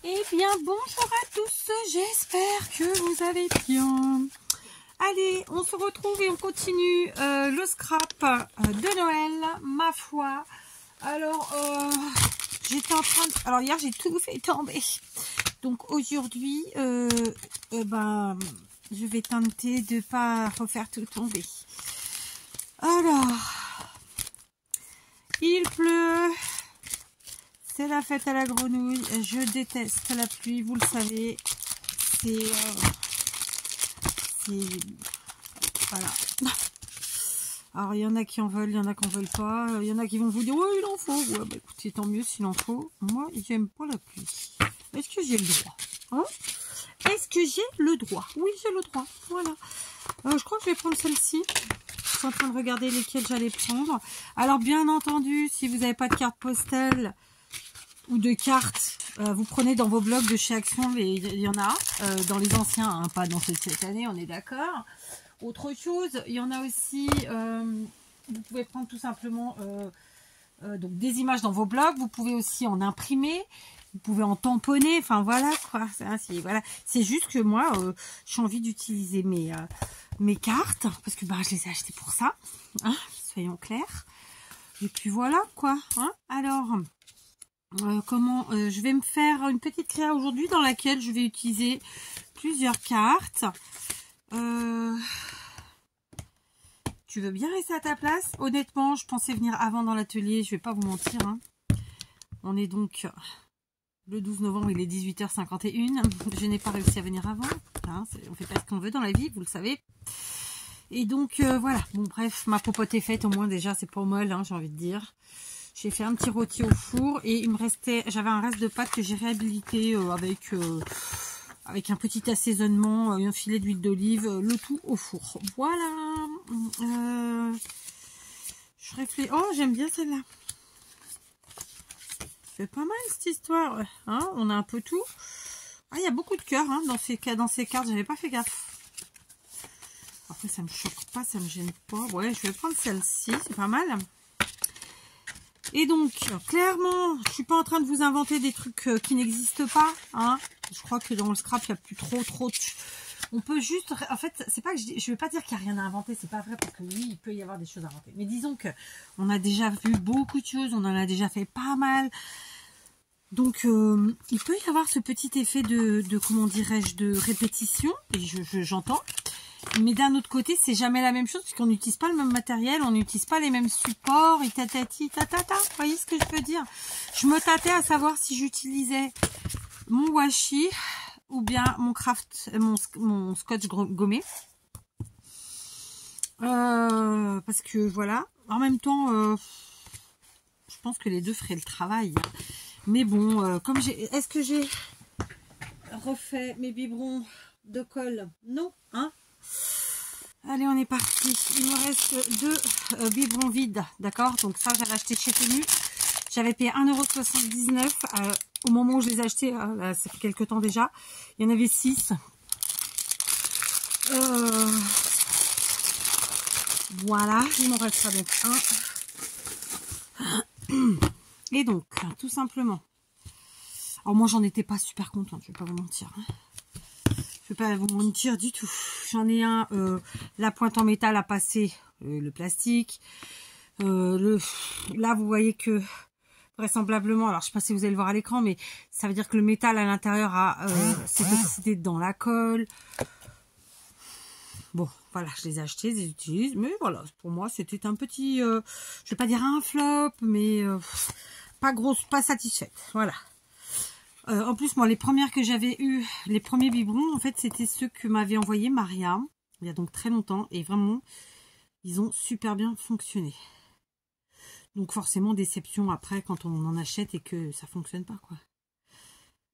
Eh bien, bonjour à tous, j'espère que vous allez bien. Allez, on se retrouve et on continue le scrap de Noël, ma foi. Alors, j'étais en train de... Alors, hier, j'ai tout fait tomber. Donc, aujourd'hui, ben, je vais tenter de ne pas refaire tout tomber. Alors, il pleut. C'est la fête à la grenouille. Je déteste la pluie, vous le savez. C'est... voilà. Alors, il y en a qui en veulent, il y en a qui en veulent pas. Il y en a qui vont vous dire, ouais, il en faut. Ouais, bah écoutez, tant mieux s'il en faut. Moi, j'aime pas la pluie. Est-ce que j'ai le droit, hein? Est-ce que j'ai le droit? Oui, j'ai le droit. Voilà. Je crois que je vais prendre celle-ci. Je suis en train de regarder lesquelles j'allais prendre. Alors, bien entendu, si vous n'avez pas de carte postale ou de cartes, vous prenez dans vos blogs de chez Action, il y en a dans les anciens, hein, pas dans cette année, on est d'accord. Autre chose, il y en a aussi, vous pouvez prendre tout simplement donc des images dans vos blogs, vous pouvez aussi en imprimer, vous pouvez en tamponner, enfin voilà quoi. Voilà. C'est juste que moi, j'ai envie d'utiliser mes cartes, parce que bah, je les ai achetées pour ça, hein, soyons clairs. Et puis voilà quoi. Hein. Alors... comment je vais me faire une petite créa aujourd'hui dans laquelle je vais utiliser plusieurs cartes. Tu veux bien rester à ta place? Honnêtement, je pensais venir avant dans l'atelier, je vais pas vous mentir, hein. On est donc le 12 novembre, il est 18h51. Je n'ai pas réussi à venir avant, hein. On fait pas ce qu'on veut dans la vie, vous le savez. Et donc voilà, bon bref, ma popote est faite, au moins déjà c'est pas mal, hein, j'ai envie de dire. J'ai fait un petit rôti au four et il me restait, j'avais un reste de pâte que j'ai réhabilité avec un petit assaisonnement, un filet d'huile d'olive, le tout au four. Voilà. Je réfléchis. Oh, j'aime bien celle-là. C'est pas mal cette histoire. Hein, on a un peu tout. Ah, il y a beaucoup de cœurs hein, dans ces cartes. J'avais pas fait gaffe. Après, ça me choque pas, ça me gêne pas. Ouais, je vais prendre celle-ci. C'est pas mal. Et donc, clairement, je suis pas en train de vous inventer des trucs qui n'existent pas. Hein. Je crois que dans le scrap, il n'y a plus trop de... On peut juste... En fait, c'est pas que je vais pas dire qu'il n'y a rien à inventer. C'est pas vrai, parce que oui, il peut y avoir des choses à inventer. Mais disons que on a déjà vu beaucoup de choses. On en a déjà fait pas mal. Donc, il peut y avoir ce petit effet de comment dirais-je, de répétition. Et j'entends. Mais d'un autre côté, c'est jamais la même chose puisqu'on n'utilise pas le même matériel, on n'utilise pas les mêmes supports, et tatati, tatata. Vous voyez ce que je veux dire? Je me tâtais à savoir si j'utilisais mon washi ou bien mon mon scotch gommé. Parce que voilà, en même temps, je pense que les deux feraient le travail. Mais bon, comme est-ce que j'ai refait mes biberons de colle? Non, hein? Allez, on est parti. Il me reste 2 biberons vides, d'accord? Donc ça, j'avais acheté chez Temu. J'avais payé 1,79 € au moment où je les ai achetés. Là, ça fait quelques temps déjà. Il y en avait 6. Voilà, il m'en restera donc un. Et donc, tout simplement. Alors moi, j'en étais pas super contente, je vais pas vous mentir. Hein. Je vais pas vous mentir du tout. J'en ai un, la pointe en métal a passé le plastique. Là, vous voyez que vraisemblablement, alors je sais pas si vous allez le voir à l'écran, mais ça veut dire que le métal à l'intérieur s'est oxydé dans la colle. Bon, voilà, je les ai achetés, je les utilise. Mais voilà, pour moi, c'était un petit, je vais pas dire un flop, mais pas satisfaite. Voilà. En plus, moi, les premières que j'avais eues, les premiers biberons, en fait, c'était ceux que m'avait envoyé Maria, il y a donc très longtemps, et vraiment, ils ont super bien fonctionné. Donc, forcément, déception après, quand on en achète et que ça fonctionne pas, quoi.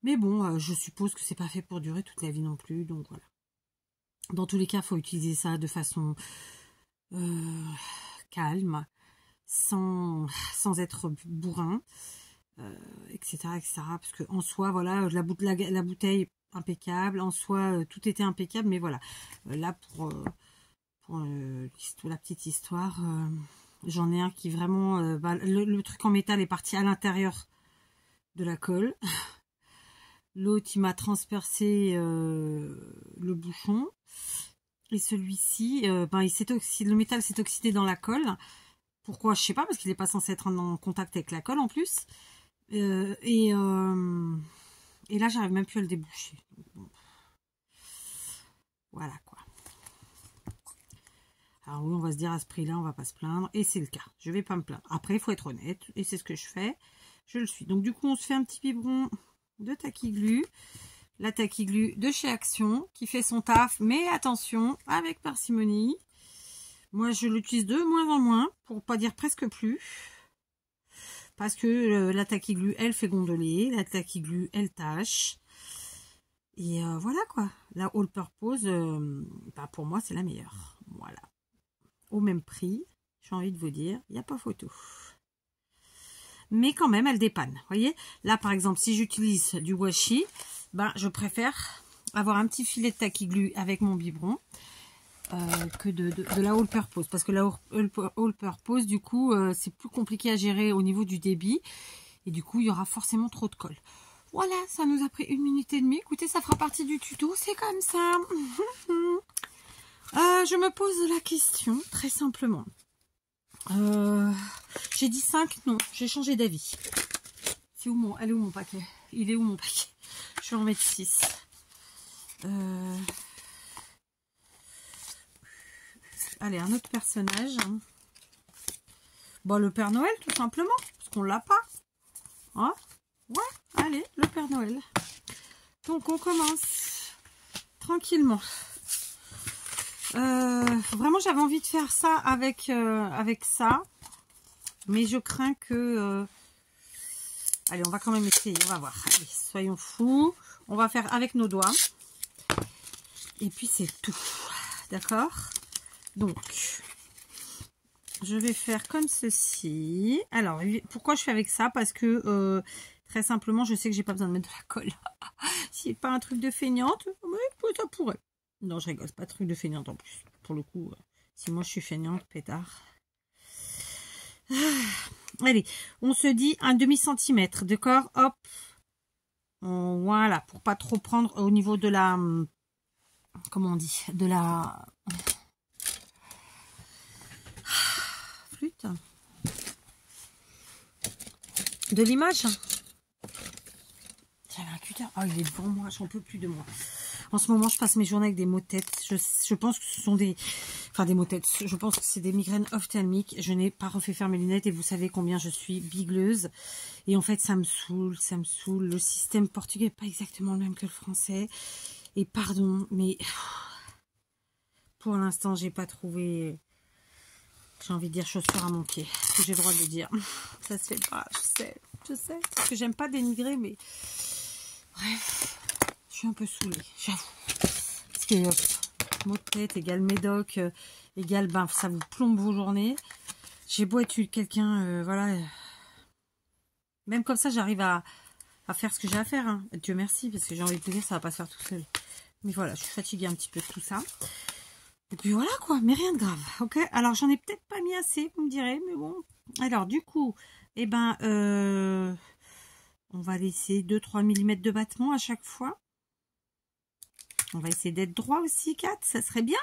Mais bon, je suppose que c'est pas fait pour durer toute la vie non plus, donc voilà. Dans tous les cas, il faut utiliser ça de façon calme, sans être bourrin. Etc., parce que en soi voilà la bouteille impeccable, en soi tout était impeccable, mais voilà, là pour la petite histoire, j'en ai un qui vraiment le truc en métal est parti à l'intérieur de la colle. L'autre, il m'a transpercé le bouchon. Et celui-ci, ben, le métal s'est oxydé dans la colle. Pourquoi? Je sais pas, parce qu'il n'est pas censé être en contact avec la colle en plus. Et là, j'arrive même plus à le déboucher. Bon. Voilà quoi. Alors oui, on va se dire à ce prix-là, on va pas se plaindre. Et c'est le cas. Je vais pas me plaindre. Après, il faut être honnête. Et c'est ce que je fais. Je le suis. Donc du coup, on se fait un petit biberon de Taquiglu. La Taquiglu de chez Action qui fait son taf. Mais attention, avec parcimonie. Moi, je l'utilise de moins en moins. Pour pas dire presque plus. Parce que la Taquiglu, elle fait gondoler. La Taquiglu, elle tâche. Et voilà quoi. La All Purpose, bah pour moi, c'est la meilleure. Voilà. Au même prix, j'ai envie de vous dire, il n'y a pas photo. Mais quand même, elle dépanne. Vous voyez, là par exemple, si j'utilise du washi, ben, je préfère avoir un petit filet de Taquiglu avec mon biberon que de la All Purpose. Parce que la All Purpose, du coup, c'est plus compliqué à gérer au niveau du débit. Et du coup, il y aura forcément trop de colle. Voilà, ça nous a pris 1 minute et demie. Écoutez, ça fera partie du tuto, c'est comme ça. Je me pose la question, très simplement. J'ai dit 5, non, j'ai changé d'avis. Elle est où mon paquet? Il est où mon paquet? Je vais en mettre 6. Allez, un autre personnage. Bon, le Père Noël, tout simplement, parce qu'on l'a pas. Hein? Ouais, allez, le Père Noël. Donc, on commence tranquillement. Vraiment, j'avais envie de faire ça avec ça. Mais je crains que... Allez, on va quand même essayer, on va voir. Allez, soyons fous. On va faire avec nos doigts. Et puis, c'est tout. D'accord? Donc, je vais faire comme ceci. Alors, pourquoi je fais avec ça? Parce que... très simplement, je sais que j'ai pas besoin de mettre de la colle. C'est pas un truc de feignante, mais ça pourrait. Non, je rigole, c'est pas un truc de feignante en plus. Pour le coup, si moi je suis feignante, pétard. Allez, on se dit un demi-centimètre, d'accord? Hop. Voilà, pour pas trop prendre au niveau de la... Comment on dit? De la... Flûte. De l'image. J'avais un cutter. Oh, il est devant moi, j'en peux plus de moi. En ce moment, je passe mes journées avec des maux de tête. Je pense que ce sont des... Enfin, des maux de tête. Je pense que c'est des migraines ophtalmiques. Je n'ai pas refait faire mes lunettes et vous savez combien je suis bigleuse. Et en fait, ça me saoule, ça me saoule. Le système portugais n'est pas exactement le même que le français. Et pardon, mais... Pour l'instant, j'ai pas trouvé... J'ai envie de dire chaussure à mon pied. J'ai le droit de le dire. Ça se fait pas, je sais. Parce que j'aime pas dénigrer, mais... Bref... Je suis un peu saoulée, j'avoue. Parce que maux de tête égale médoc, égale, ben, ça vous plombe vos journées. J'ai beau être quelqu'un, voilà. Même comme ça, j'arrive à faire ce que j'ai à faire. Hein. Dieu merci, parce que j'ai envie de te dire, ça va pas se faire tout seul. Mais voilà, je suis fatiguée un petit peu de tout ça. Et puis voilà quoi, mais rien de grave. Ok, alors j'en ai peut-être pas mis assez, vous me direz, mais bon. Alors du coup, eh ben, on va laisser 2-3 mm de battement à chaque fois. On va essayer d'être droit aussi, 4, ça serait bien.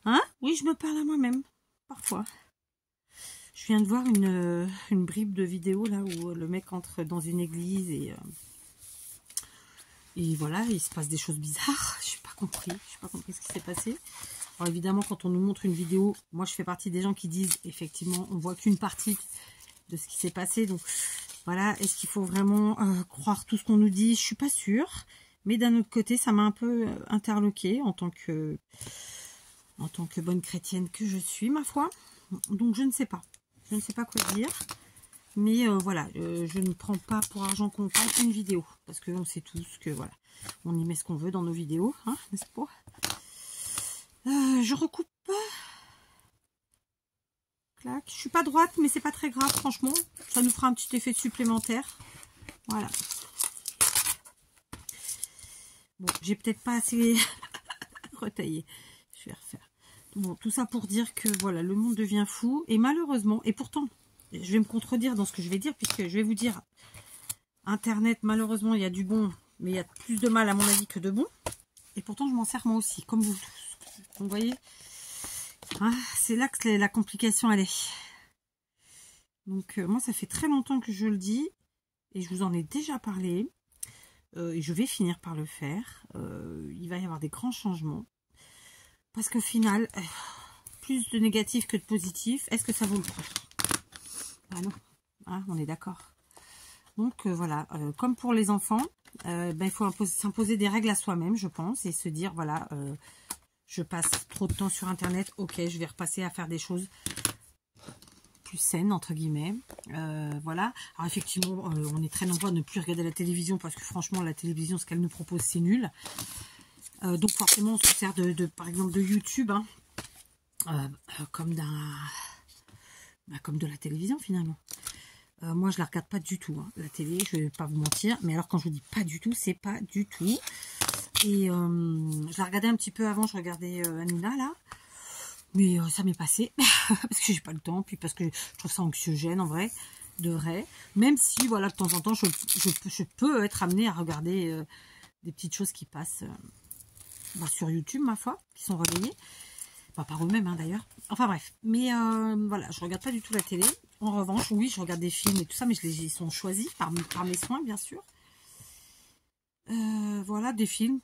Hein? Oui, je me parle à moi-même, parfois. Je viens de voir une bribe de vidéo, là, où le mec entre dans une église et voilà, il se passe des choses bizarres. Je n'ai pas compris ce qui s'est passé. Alors évidemment, quand on nous montre une vidéo, moi, je fais partie des gens qui disent, effectivement, on voit qu'une partie de ce qui s'est passé. Donc, voilà, est-ce qu'il faut vraiment croire tout ce qu'on nous dit? Je suis pas sûre. Mais d'un autre côté, ça m'a un peu interloquée en tant que bonne chrétienne que je suis, ma foi. Donc, je ne sais pas. Je ne sais pas quoi dire. Mais voilà, je ne prends pas pour argent comptant une vidéo. Parce qu'on sait tous que, voilà, on y met ce qu'on veut dans nos vidéos, hein, n'est-ce pas? Je recoupe. Clac. Je suis pas droite, mais c'est pas très grave, franchement. Ça nous fera un petit effet supplémentaire. Voilà. Bon, j'ai peut-être pas assez retaillé. Je vais refaire. Bon, tout ça pour dire que voilà, le monde devient fou. Et malheureusement, et pourtant, je vais me contredire dans ce que je vais dire, puisque je vais vous dire, Internet, malheureusement, il y a du bon, Mais il y a plus de mal à mon avis que de bon. Et pourtant je m'en sers moi aussi, comme vous tous. Donc vous voyez, ah, c'est là que la complication elle est. Donc moi ça fait très longtemps que je le dis. Et je vous en ai déjà parlé. Et je vais finir par le faire. Il va y avoir des grands changements. Parce qu'au final, plus de négatif que de positif. Est-ce que ça vaut le coup? Ah non, ah, on est d'accord. Donc voilà, comme pour les enfants, il faut s'imposer des règles à soi-même, je pense. Et se dire, voilà, je passe trop de temps sur Internet. Ok, je vais repasser à faire des choses plus saines, entre guillemets. Voilà. Alors effectivement, on est très nombreux à ne plus regarder la télévision. Parce que franchement, la télévision, ce qu'elle nous propose, c'est nul. Donc forcément, on se sert par exemple de YouTube, hein, comme de la télévision finalement. Moi, je la regarde pas du tout, hein, la télé, je vais pas vous mentir. Mais alors, quand je vous dis pas du tout, c'est pas du tout. Et je la regardais un petit peu avant, je regardais Hanouna, là. Mais ça m'est passé, parce que j'ai pas le temps, puis parce que je trouve ça anxiogène, en vrai, de vrai. Même si, voilà, de temps en temps, je peux être amenée à regarder des petites choses qui passent sur YouTube, ma foi, qui sont relayées. Pas par eux-mêmes, hein, d'ailleurs. Enfin, bref. Mais voilà, je regarde pas du tout la télé. En revanche, oui, je regarde des films et tout ça, mais ils sont choisis par mes soins, bien sûr. Voilà, des films.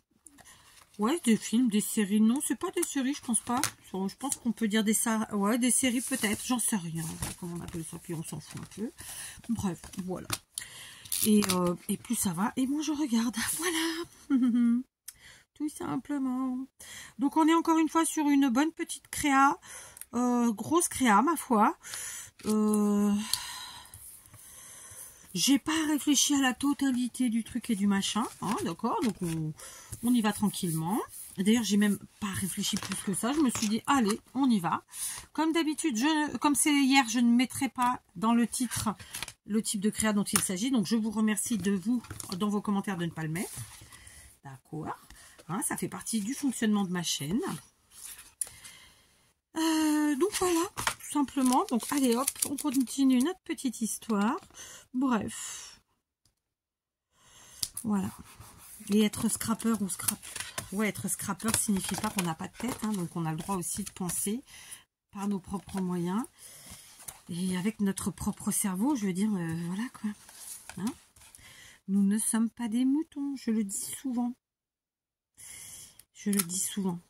Ouais, des films, des séries. Non, c'est pas des séries, je pense pas. Je pense qu'on peut dire des séries peut-être. J'en sais rien. Comment on appelle ça, puis on s'en fout un peu. Bref, voilà. Et plus ça va, et moi je regarde. Voilà. Tout simplement. Donc on est encore une fois sur une bonne petite créa. Grosse créa, ma foi. J'ai pas réfléchi à la totalité du truc et du machin, hein, d'accord, donc on y va tranquillement. D'ailleurs, j'ai même pas réfléchi plus que ça. Je me suis dit, allez, on y va. Comme d'habitude, comme c'est hier, je ne mettrai pas dans le titre le type de créa dont il s'agit. Donc, je vous remercie dans vos commentaires, de ne pas le mettre. D'accord. Hein, ça fait partie du fonctionnement de ma chaîne. Donc voilà, tout simplement. Donc allez hop, on continue notre petite histoire. Bref. Voilà. Et être scrapper ou ouais, être scrapper signifie pas qu'on n'a pas de tête. Hein, donc on a le droit aussi de penser par nos propres moyens. Et avec notre propre cerveau, je veux dire, voilà quoi. Hein, nous ne sommes pas des moutons, je le dis souvent. Je le dis souvent.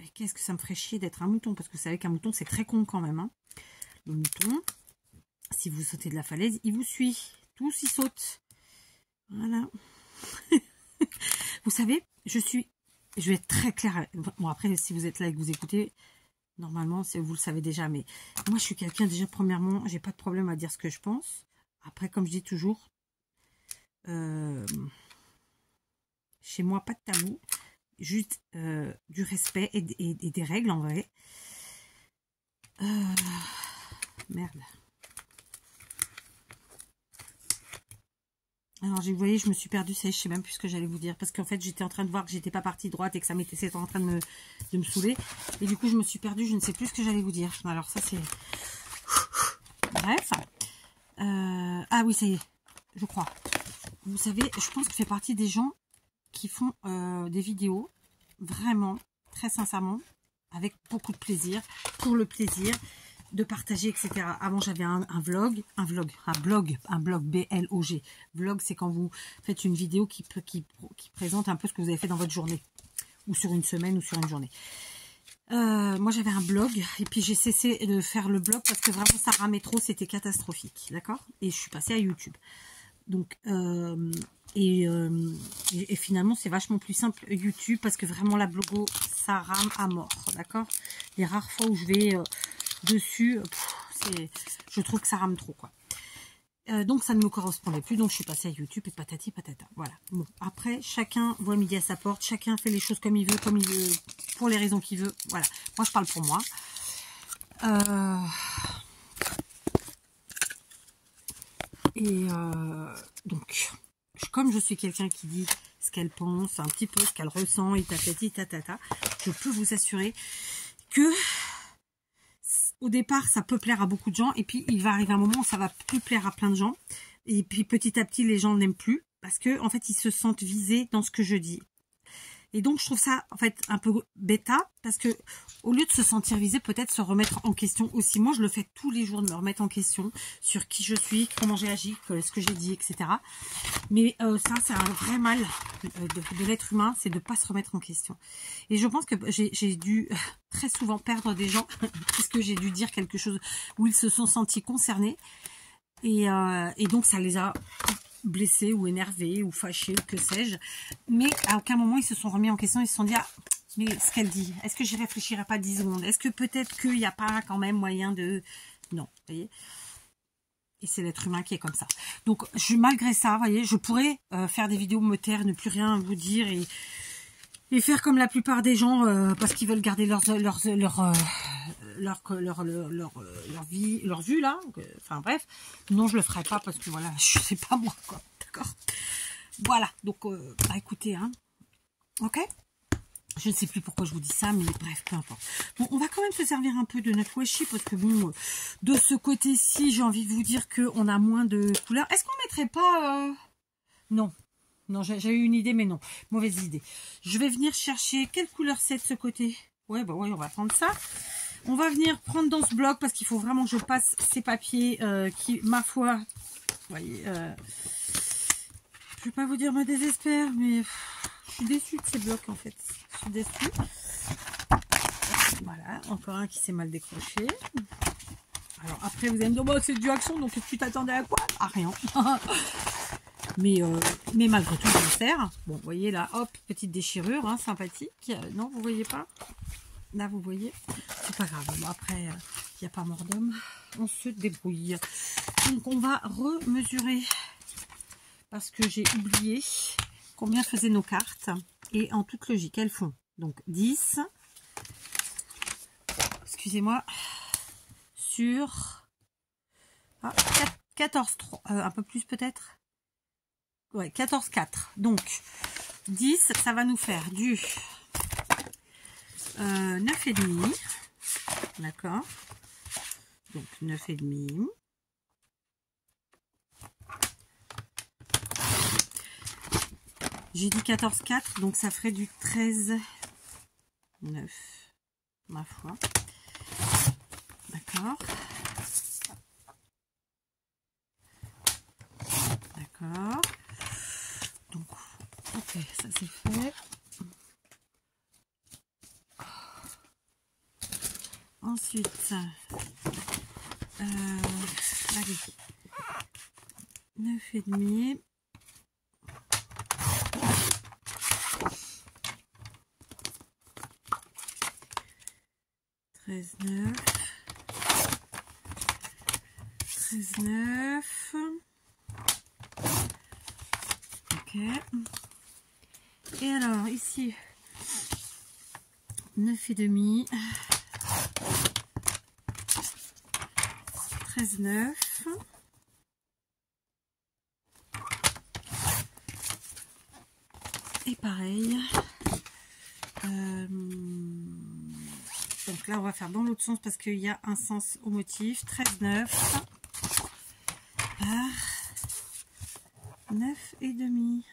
Et qu'est-ce que ça me ferait chier d'être un mouton? Parce que vous savez qu'un mouton, c'est très con quand même. Hein. Le mouton, si vous sautez de la falaise, il vous suit. Tous, ils sautent. Voilà. Vous savez, je vais être très claire. Bon, après, si vous êtes là et que vous écoutez, normalement, vous le savez déjà. Mais moi, je suis quelqu'un, déjà, premièrement, j'ai pas de problème à dire ce que je pense. Après, comme je dis toujours, chez moi, pas de tabou. Juste du respect et des règles en vrai. Merde. Alors vous voyez, je me suis perdue, ça y est, je sais même plus ce que j'allais vous dire. Parce qu'en fait, j'étais en train de voir que j'étais pas partie droite et que c'était en train de me saouler. Et du coup, je me suis perdue, je ne sais plus ce que j'allais vous dire. Alors ça, c'est... Bref. Ah oui, ça y est, je crois. Vous savez, je pense que je fais partie des gens qui font des vidéos vraiment, très sincèrement, avec beaucoup de plaisir, pour le plaisir de partager, etc. Avant, j'avais un blog, B-L-O-G. Vlog, c'est quand vous faites une vidéo qui présente un peu ce que vous avez fait dans votre journée, ou sur une semaine, ou sur une journée. Moi, j'avais un blog, et puis j'ai cessé de faire le blog parce que vraiment, ça ramait trop, c'était catastrophique, d'accord? Et je suis passée à YouTube. Donc, et finalement, c'est vachement plus simple YouTube parce que vraiment, la blogo, ça rame à mort, d'accord? Les rares fois où je vais dessus, je trouve que ça rame trop, quoi. Donc, ça ne me correspondait plus, donc je suis passée à YouTube et patati patata. Voilà. Bon, après, chacun voit midi à sa porte, chacun fait les choses comme il veut, pour les raisons qu'il veut. Voilà. Moi, je parle pour moi. Donc, comme je suis quelqu'un qui dit ce qu'elle pense, un petit peu ce qu'elle ressent, et tatati tatata, je peux vous assurer que au départ, ça peut plaire à beaucoup de gens, et puis il va arriver un moment où ça va plus plaire à plein de gens, et puis petit à petit, les gens n'aiment plus, parce que en fait ils se sentent visés dans ce que je dis. Et donc je trouve ça en fait un peu bêta, parce que au lieu de se sentir visé, peut-être se remettre en question aussi. Moi je le fais tous les jours, de me remettre en question sur qui je suis, comment j'ai agi, ce que j'ai dit, etc. Mais ça c'est un vrai mal de l'être humain, c'est de ne pas se remettre en question. Et je pense que j'ai dû très souvent perdre des gens parce que j'ai dû dire quelque chose où ils se sont sentis concernés. Et donc ça les a blessés ou énervés ou fâchés ou que sais-je, mais à aucun moment ils se sont remis en question. Ils se sont dit, ah, mais ce qu'elle dit, est-ce que j'y réfléchirai pas 10 secondes, est-ce que peut-être qu'il n'y a pas quand même moyen de... Non, vous voyez. Et c'est l'être humain qui est comme ça. Donc malgré ça, vous voyez, je pourrais faire des vidéos me taire, ne plus rien vous dire et faire comme la plupart des gens parce qu'ils veulent garder leur vie, leur vue là. Enfin bref, non, je le ferai pas parce que voilà, je sais pas moi quoi, d'accord. Voilà, donc bah écoutez, hein, ok. Je ne sais plus pourquoi je vous dis ça, mais bref, peu importe. Bon, on va quand même se servir un peu de notre washi parce que bon, de ce côté-ci, j'ai envie de vous dire que on a moins de couleurs. Est-ce qu'on mettrait pas non. Non, j'ai eu une idée, mais non. Mauvaise idée. Je vais venir chercher... Quelle couleur c'est de ce côté? Ouais, bah ouais, on va prendre ça. On va venir prendre dans ce bloc parce qu'il faut vraiment que je passe ces papiers qui, ma foi... Vous voyez, je vais pas vous dire me désespère, mais je suis déçue de ces blocs en fait. Je suis déçue. Voilà, encore un qui s'est mal décroché. Alors après, vous allez me dire, bon, c'est du Action, donc tu t'attendais à quoi? À rien. Mais malgré tout, je me sers. Bon, vous voyez là, hop, petite déchirure, hein, sympathique. Non, vous voyez pas? Là, vous voyez? C'est pas grave. Bon, après, il n'y a pas mort d'homme. On se débrouille. Donc, on va remesurer. Parce que j'ai oublié combien faisaient nos cartes. Et en toute logique, elles font donc 10. Excusez-moi. Sur 14, 3, un peu plus peut-être. Ouais, 14, 4. Donc, 10, ça va nous faire du 9,5. D'accord. Donc, 9,5. J'ai dit 14, 4. Donc, ça ferait du 13, 9. Ma foi. D'accord. D'accord. Donc, ok, ça c'est fait. Ensuite, allez, 9,5. Treize, 9. Ok. Et alors, ici, 9,5. 13, 9. Et pareil. Donc là, on va faire dans l'autre sens parce qu'il y a un sens au motif. 13, 9. Par 9,5.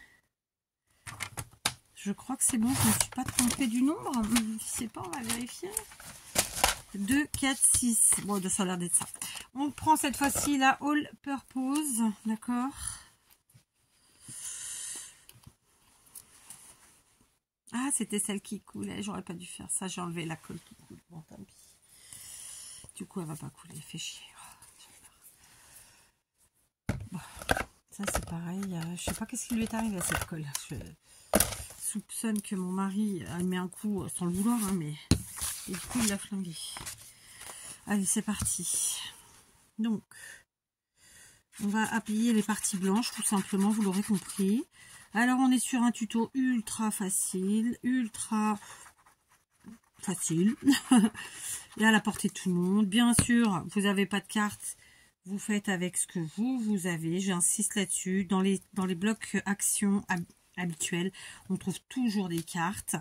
Je crois que c'est bon, je ne me suis pas trompée du nombre. Je ne sais pas, on va vérifier. 2, 4, 6. Bon, ça a l'air d'être ça. On prend cette fois-ci la All Purpose. D'accord. Ah, c'était celle qui coulait. J'aurais pas dû faire ça. J'ai enlevé la colle qui coule. Bon, tant pis. Du coup, elle va pas couler. Fait chier. Bon, ça c'est pareil. Je sais pas qu'est-ce qui lui est arrivé à cette colle. Je soupçonne que mon mari a mis un coup sans le vouloir, hein, mais et du coup il l'a flingué. Allez, c'est parti. Donc, on va appuyer les parties blanches, tout simplement, vous l'aurez compris. Alors, on est sur un tuto ultra facile et à la portée de tout le monde. Bien sûr, vous n'avez pas de carte, vous faites avec ce que vous avez. J'insiste là-dessus. Dans les blocs actions habituels, on trouve toujours des cartes.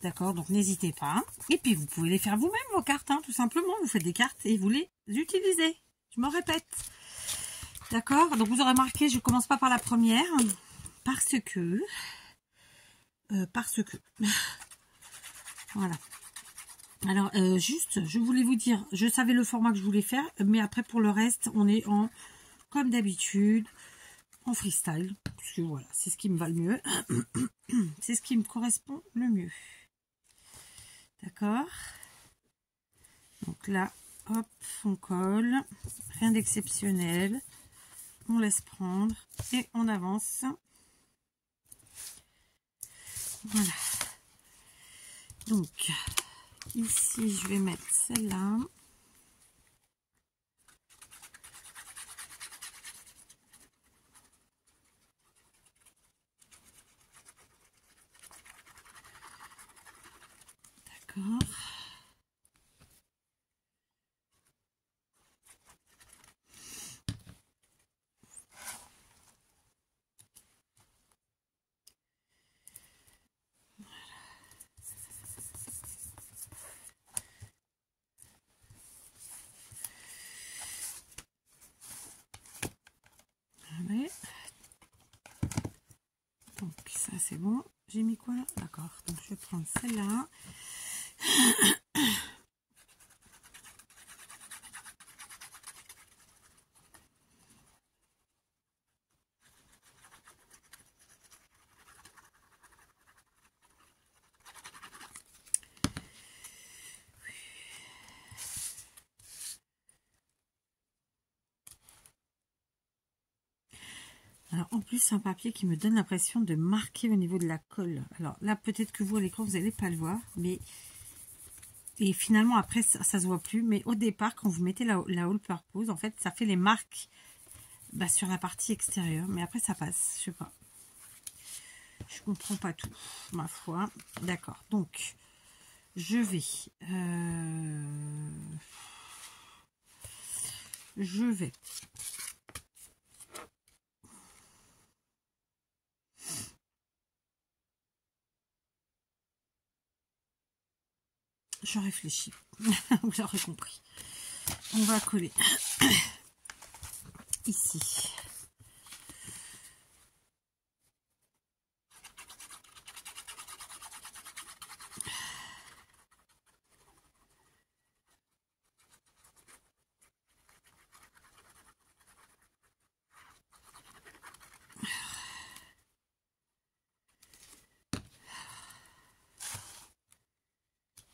D'accord, donc n'hésitez pas. Et puis, vous pouvez les faire vous-même, vos cartes, hein, tout simplement. Vous faites des cartes et vous les utilisez. Je me répète. D'accord, donc vous aurez marqué, je commence pas par la première. parce que voilà. Alors juste, je voulais vous dire, je savais le format que je voulais faire, mais après pour le reste, on est en, comme d'habitude, en freestyle, parce que voilà, c'est ce qui me va le mieux, c'est ce qui me correspond le mieux. D'accord? Donc là, hop, on colle, rien d'exceptionnel, on laisse prendre et on avance. Voilà. Donc ici, je vais mettre celle-là. D'accord. Ouais. Donc ça c'est bon. J'ai mis quoi là? D'accord. Donc je vais prendre celle-là. Alors en plus c'est un papier qui me donne l'impression de marquer au niveau de la colle. Alors là peut-être que vous à l'écran vous n'allez pas le voir, mais et finalement après ça se voit plus. Mais au départ quand vous mettez la all purpose, en fait ça fait les marques sur la partie extérieure, mais après ça passe. Je sais pas. Je comprends pas tout, ma foi. D'accord. Donc je vais je réfléchis. Vous l'aurez compris. On va coller ici.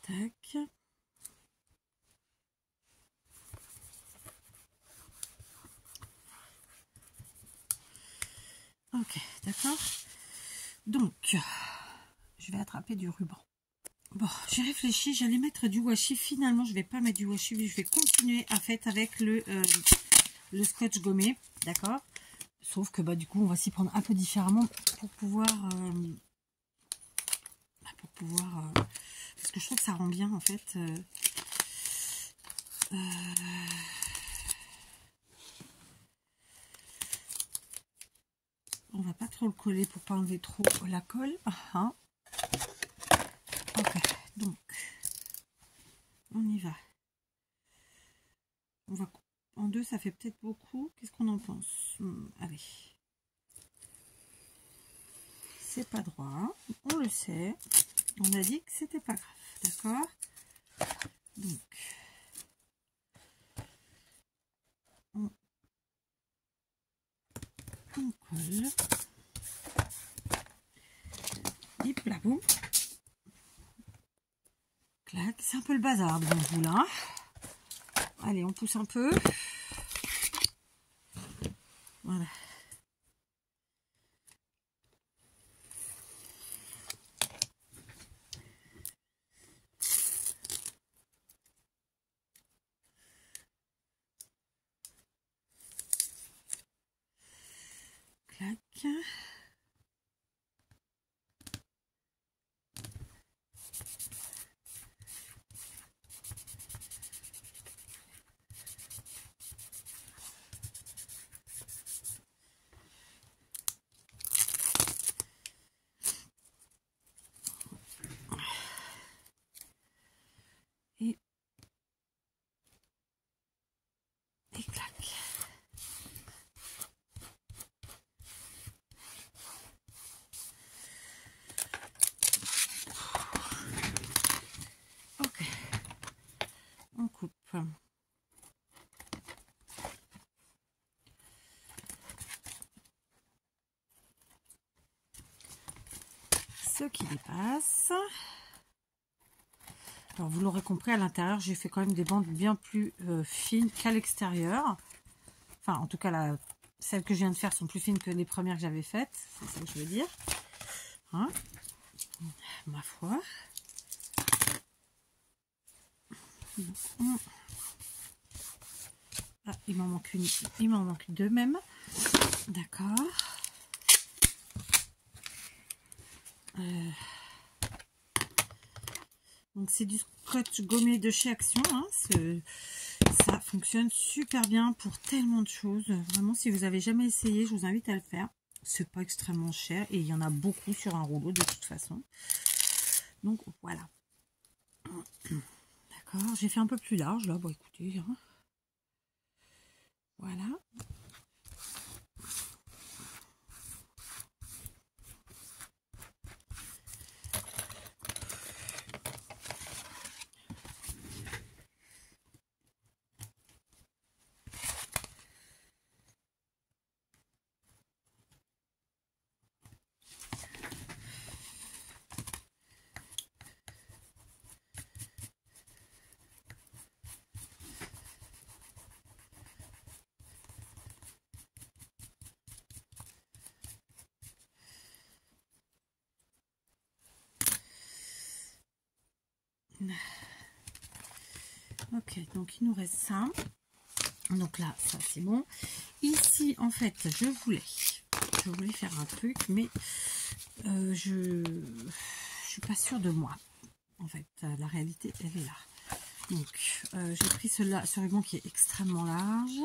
Tac. Ok, d'accord. Donc, je vais attraper du ruban. Bon, j'ai réfléchi, j'allais mettre du washi. Finalement, je vais pas mettre du washi, mais je vais continuer à faire avec le scotch gommé, d'accord. Sauf que du coup, on va s'y prendre un peu différemment pour pouvoir, parce que je trouve que ça rend bien en fait. On va pas trop le coller pour pas enlever trop la colle. Ok, donc on y va. On va en deux, ça fait peut-être beaucoup. Qu'est-ce qu'on en pense? Allez. C'est pas droit, on le sait. On a dit que c'était pas grave, d'accord? Donc on colle. Hip là, boum. Clac, c'est un peu le bazar devant vous là. Allez, on pousse un peu. Voilà. Clac. Et clac. ce qui dépasse. Alors vous l'aurez compris, à l'intérieur j'ai fait quand même des bandes bien plus fines qu'à l'extérieur. Enfin en tout cas celles que je viens de faire sont plus fines que les premières que j'avais faites, c'est ça que je veux dire. Hein, ma foi. Ah, il m'en manque une, il m'en manque deux même. D'accord. Donc c'est du scotch gommé de chez Action. Hein. Ça fonctionne super bien pour tellement de choses. Vraiment, si vous n'avez jamais essayé, je vous invite à le faire. C'est pas extrêmement cher et il y en a beaucoup sur un rouleau de toute façon. Donc voilà. D'accord, j'ai fait un peu plus large là. Bon écoutez, hein. Voilà. Ok, donc il nous reste ça. Donc là, ça c'est bon. Ici, en fait, je voulais faire un truc, mais je suis pas sûre de moi. En fait, la réalité, elle est là. Donc, j'ai pris ce ruban qui est extrêmement large.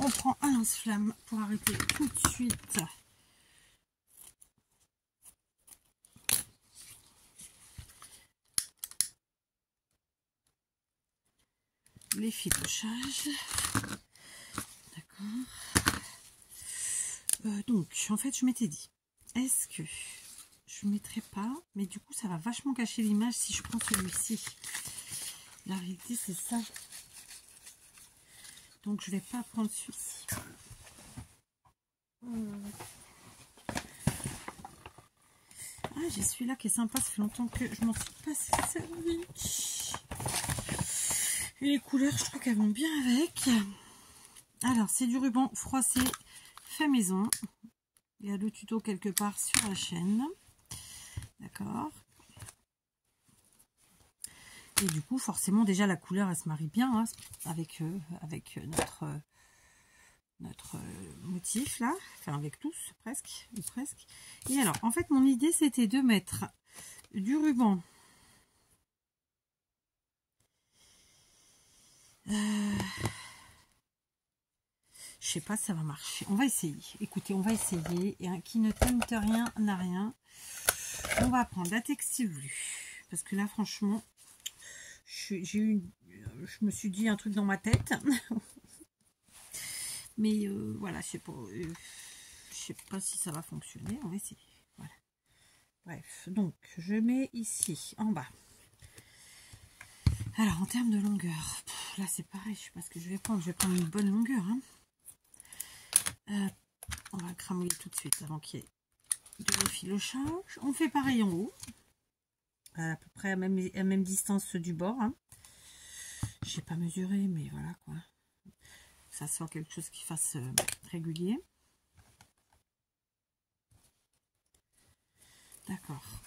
On prend un lance-flamme pour arrêter tout de suite. Les filochages. D'accord. Donc, en fait, je m'étais dit, est-ce que je ne mettrai pas, mais du coup, ça va vachement cacher l'image si je prends celui-ci. La réalité, c'est ça. Donc, je ne vais pas prendre celui-ci. Ah, j'ai celui-là qui est sympa. Ça fait longtemps que je m'en suis pas servi. Et les couleurs, je trouve qu'elles vont bien avec. Alors, c'est du ruban froissé fait maison. Il y a le tuto quelque part sur la chaîne. D'accord. Et du coup, forcément, déjà, la couleur, elle se marie bien hein, avec notre motif, là. Enfin, avec tous, presque. Ou presque. Et alors, en fait, mon idée, c'était de mettre du ruban. Je sais pas si ça va marcher. On va essayer. Écoutez, on va essayer. Et qui ne tente rien n'a rien. On va prendre la textile bleue. Parce que là, franchement, je me suis dit un truc dans ma tête. Mais voilà, je sais pas si ça va fonctionner. On va essayer. Voilà. Bref, donc je mets ici en bas. Alors en termes de longueur, là c'est pareil. Je sais pas ce que je vais prendre. Je vais prendre une bonne longueur. Hein. On va cramouiller tout de suite avant qu'il y ait de l'effilochage. On fait pareil en haut. À peu près à même distance du bord. Hein. Je n'ai pas mesuré, mais voilà quoi. Ça soit quelque chose qui fasse régulier. D'accord.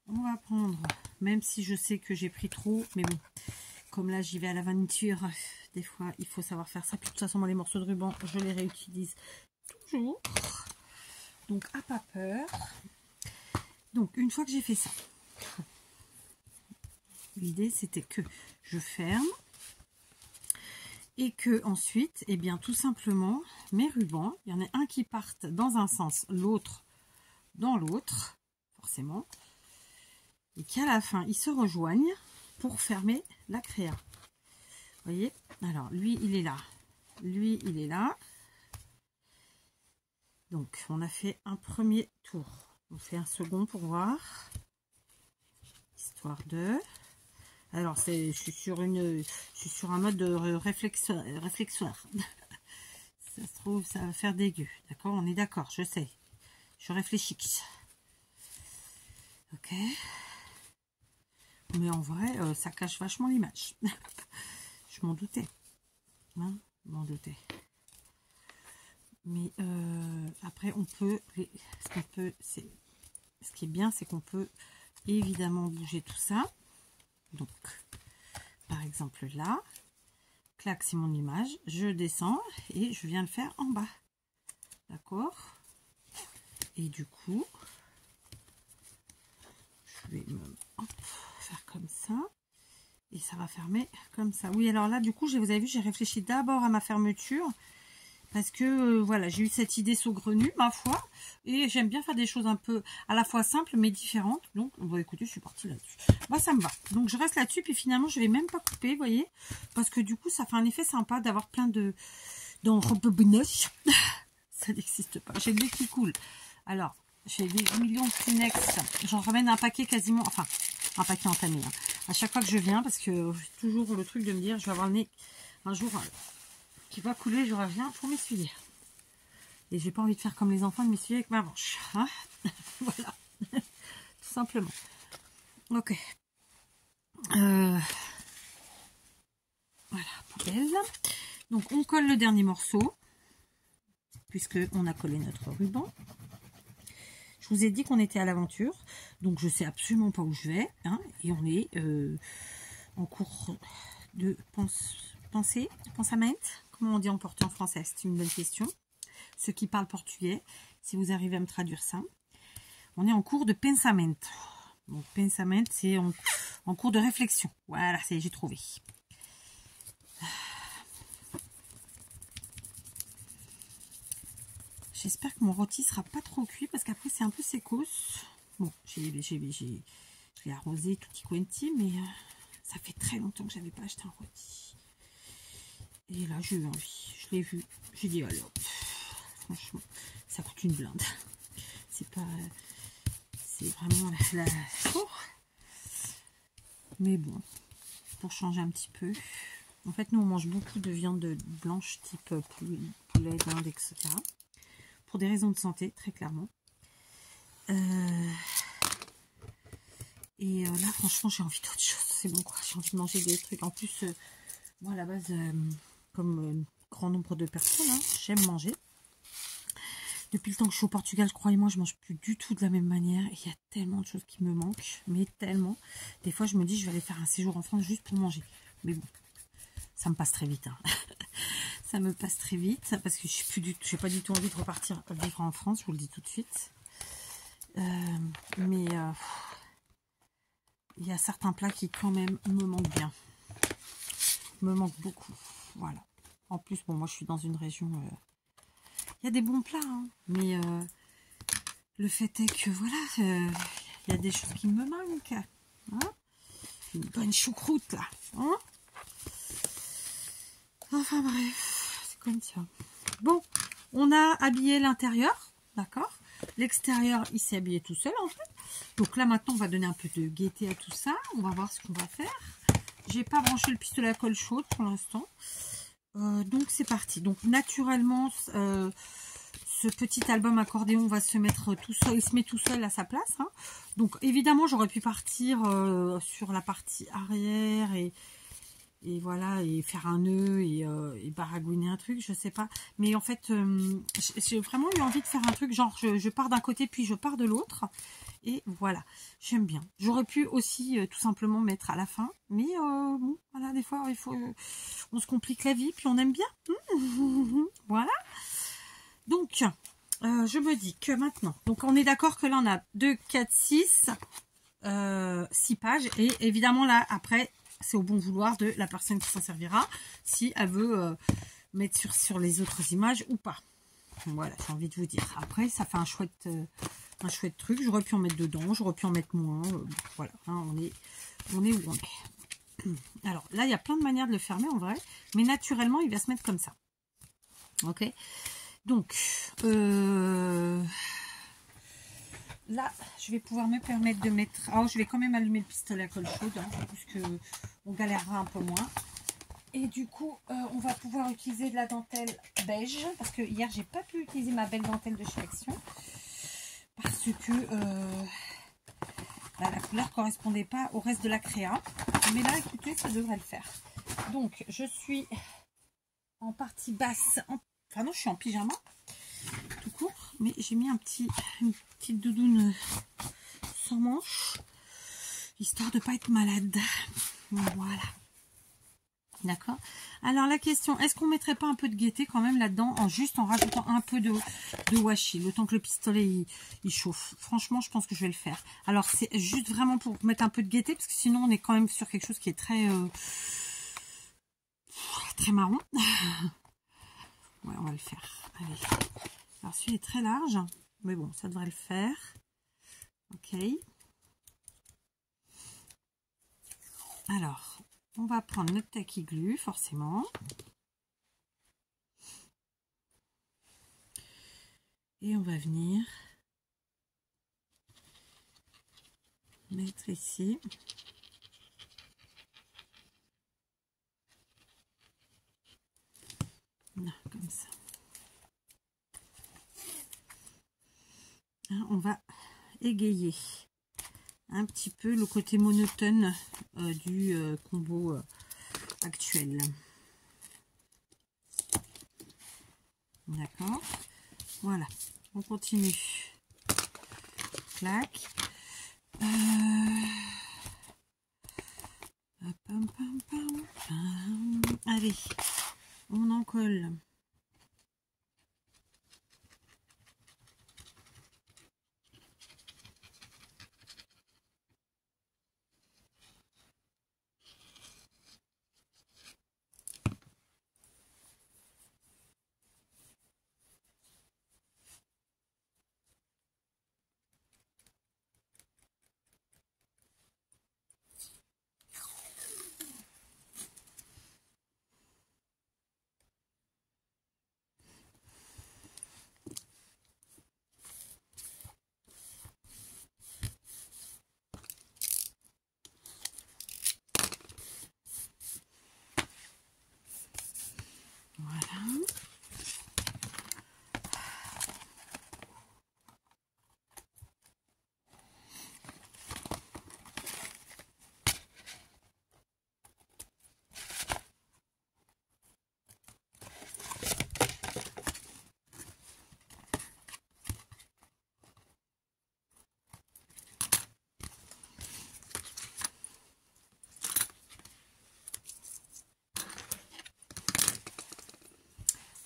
On va prendre, même si je sais que j'ai pris trop, mais bon, comme là j'y vais à l'aventure, des fois il faut savoir faire ça. Puis, de toute façon, moi, les morceaux de ruban, je les réutilise toujours. Donc, à pas peur. Donc, une fois que j'ai fait ça, l'idée c'était que je ferme. Et que ensuite, eh bien, tout simplement, mes rubans, il y en a un qui parte dans un sens, l'autre dans l'autre, forcément. Et qu'à la fin, ils se rejoignent pour fermer la créa. Vous voyez? Alors, lui, il est là. Lui, il est là. Donc, on a fait un premier tour. On fait un second pour voir. Histoire de... Alors, je suis sur un mode de réflexeur. Ça se trouve, ça va faire dégueu. D'accord? On est d'accord, je sais. Je réfléchis. Ok. Mais en vrai, ça cache vachement l'image. Je m'en doutais. Hein, je m'en doutais. Mais après, on peut... Ce qui est bien, c'est qu'on peut évidemment bouger tout ça. Donc, par exemple là, clac, c'est mon image. Je descends et je viens le faire en bas. D'accord? Et du coup, je vais faire comme ça. Et ça va fermer comme ça. Oui, alors là, du coup, vous avez vu, j'ai réfléchi d'abord à ma fermeture. Parce que, voilà, j'ai eu cette idée saugrenue, ma foi. Et j'aime bien faire des choses un peu à la fois simples, mais différentes. Donc, bon, écoutez, je suis partie là-dessus. Moi, ça me va. Donc, je reste là-dessus. Puis finalement, je vais même pas couper, vous voyez. Parce que du coup, ça fait un effet sympa d'avoir plein de... d'enrobes-bonnes. Ça n'existe pas. J'ai le nez qui coule. Alors, j'ai des millions de Kleenex. J'en ramène un paquet quasiment... Enfin, un paquet entamé. Hein. À chaque fois que je viens, parce que j'ai toujours le truc de me dire, je vais avoir le nez un jour... qui va couler, je reviens pour m'essuyer. Et j'ai pas envie de faire comme les enfants, de m'essuyer avec ma manche. Hein. Voilà. Tout simplement. Ok. Voilà, poubelle. Donc, on colle le dernier morceau, puisque on a collé notre ruban. Je vous ai dit qu'on était à l'aventure, donc je sais absolument pas où je vais. Hein, et on est en cours de pensamento. Comment on dit en portugais en français? C'est une bonne question. Ceux qui parlent portugais, si vous arrivez à me traduire ça. On est en cours de pensamento. Donc, pensamento, c'est en cours de réflexion. Voilà, c'est j'ai trouvé. J'espère que mon rôti sera pas trop cuit parce qu'après, c'est un peu sécos. Bon, je l'ai arrosé tutti quanti, mais ça fait très longtemps que j'avais pas acheté un rôti. Et là, j'ai eu envie. Je l'ai vu. J'ai dit, alors, franchement, ça coûte une blinde. C'est pas... C'est vraiment la... Oh. Mais bon, pour changer un petit peu. En fait, nous, on mange beaucoup de viande blanche, type poulet, dinde, etc. Pour des raisons de santé, très clairement. Et là, franchement, j'ai envie d'autre chose. C'est bon, quoi. J'ai envie de manger des trucs. En plus, moi, à la base... comme grand nombre de personnes, hein, j'aime manger. Depuis le temps que je suis au Portugal, croyez-moi, je mange plus du tout de la même manière. Il y a tellement de choses qui me manquent, mais tellement. Des fois, je me dis, je vais aller faire un séjour en France juste pour manger. Mais bon, ça me passe très vite. Hein. Ça me passe très vite parce que je n'ai pas du tout envie de repartir vivre en France, je vous le dis tout de suite. Mais il y a certains plats qui quand même me manquent bien. Me manquent beaucoup. Voilà. En plus, bon, moi, je suis dans une région... Il y a des bons plats, hein, mais le fait est que, voilà, il y a des choses qui me manquent. Hein, une bonne choucroute, là. Hein, enfin, bref, c'est comme ça. Bon, on a habillé l'intérieur, d'accord. L'extérieur, il s'est habillé tout seul, en fait. Donc là, maintenant, on va donner un peu de gaieté à tout ça. On va voir ce qu'on va faire. J'ai pas branché le pistolet à colle chaude pour l'instant. Donc c'est parti. Donc naturellement ce petit album accordéon va se mettre tout seul, il se met tout seul à sa place. Hein. Donc évidemment j'aurais pu partir sur la partie arrière et voilà et faire un nœud et baragouiner un truc, je sais pas. Mais en fait j'ai vraiment eu envie de faire un truc genre je pars d'un côté puis je pars de l'autre. Et voilà, j'aime bien. J'aurais pu aussi tout simplement mettre à la fin. Mais bon, voilà, des fois, il faut, on se complique la vie, puis on aime bien. Voilà. Donc, je me dis que maintenant, donc on est d'accord que là, on a 2, 4, 6, 6 pages. Et évidemment, là, après, c'est au bon vouloir de la personne qui s'en servira, si elle veut mettre sur les autres images ou pas. Voilà, j'ai envie de vous dire. Après, ça fait un chouette truc. J'aurais pu en mettre dedans, j'aurais pu en mettre moins. Voilà, hein, on est où on est. Alors là, il y a plein de manières de le fermer en vrai, mais naturellement, il va se mettre comme ça. Ok. Donc, là, je vais pouvoir me permettre de mettre... Alors, je vais quand même allumer le pistolet à colle chaude, hein, puisque on galérera un peu moins. Et du coup, on va pouvoir utiliser de la dentelle beige, parce que hier, j'ai pas pu utiliser ma belle dentelle de chez Action. que la couleur correspondait pas au reste de la créa. Mais là, écoutez, ça devrait le faire. Donc, je suis en partie basse. Enfin non, je suis en pyjama, tout court. Mais j'ai mis une petite doudoune sans manche, histoire de pas être malade. Voilà. D'accord. Alors la question, est-ce qu'on mettrait pas un peu de gaieté quand même là-dedans, juste en rajoutant un peu de washi, le temps que le pistolet il chauffe. Franchement, je pense que je vais le faire. Alors c'est juste vraiment pour mettre un peu de gaieté, parce que sinon on est quand même sur quelque chose qui est très très marron. Ouais, on va le faire. Allez. Alors celui-là est très large, mais bon, ça devrait le faire. Ok. Alors, on va prendre notre tacky glue, forcément. Et on va venir mettre ici. Là, comme ça. On va égayer un petit peu le côté monotone du combo actuel. D'accord. Voilà. On continue. Clac. Allez. On en colle. Voilà.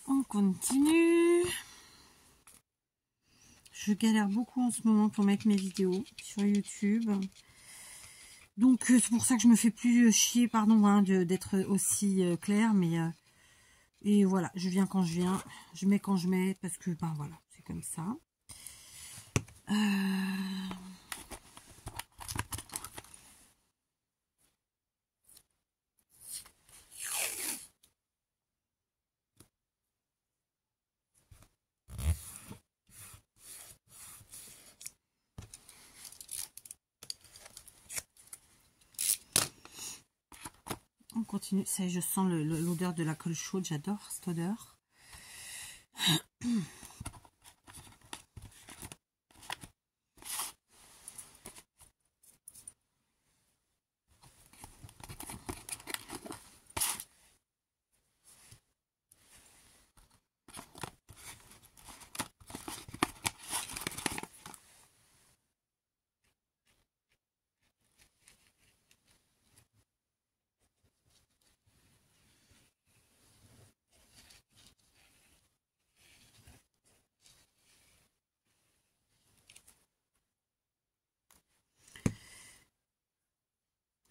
On continue. Je galère beaucoup en ce moment pour mettre mes vidéos sur YouTube. Donc c'est pour ça que je me fais plus chier, pardon, hein, d'être aussi claire. Mais et voilà, je viens quand je viens. Je mets quand je mets, parce que ben voilà, c'est comme ça. On continue. Ça y est, je sens l'odeur de la colle chaude. J'adore cette odeur.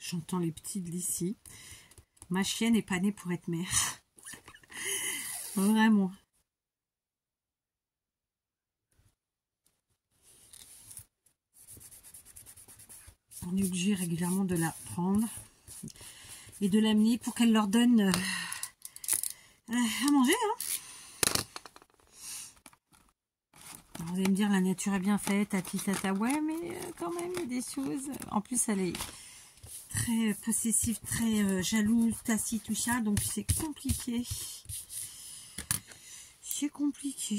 J'entends les petits d'ici. Ma chienne n'est pas née pour être mère. Vraiment. On est obligé régulièrement de la prendre et de l'amener pour qu'elle leur donne à manger. Hein. Alors, vous allez me dire, la nature est bien faite, tati tata, ouais, mais quand même, il y a des choses. En plus, elle est très possessive, très jalouse, tacite, tout ça, donc c'est compliqué. C'est compliqué.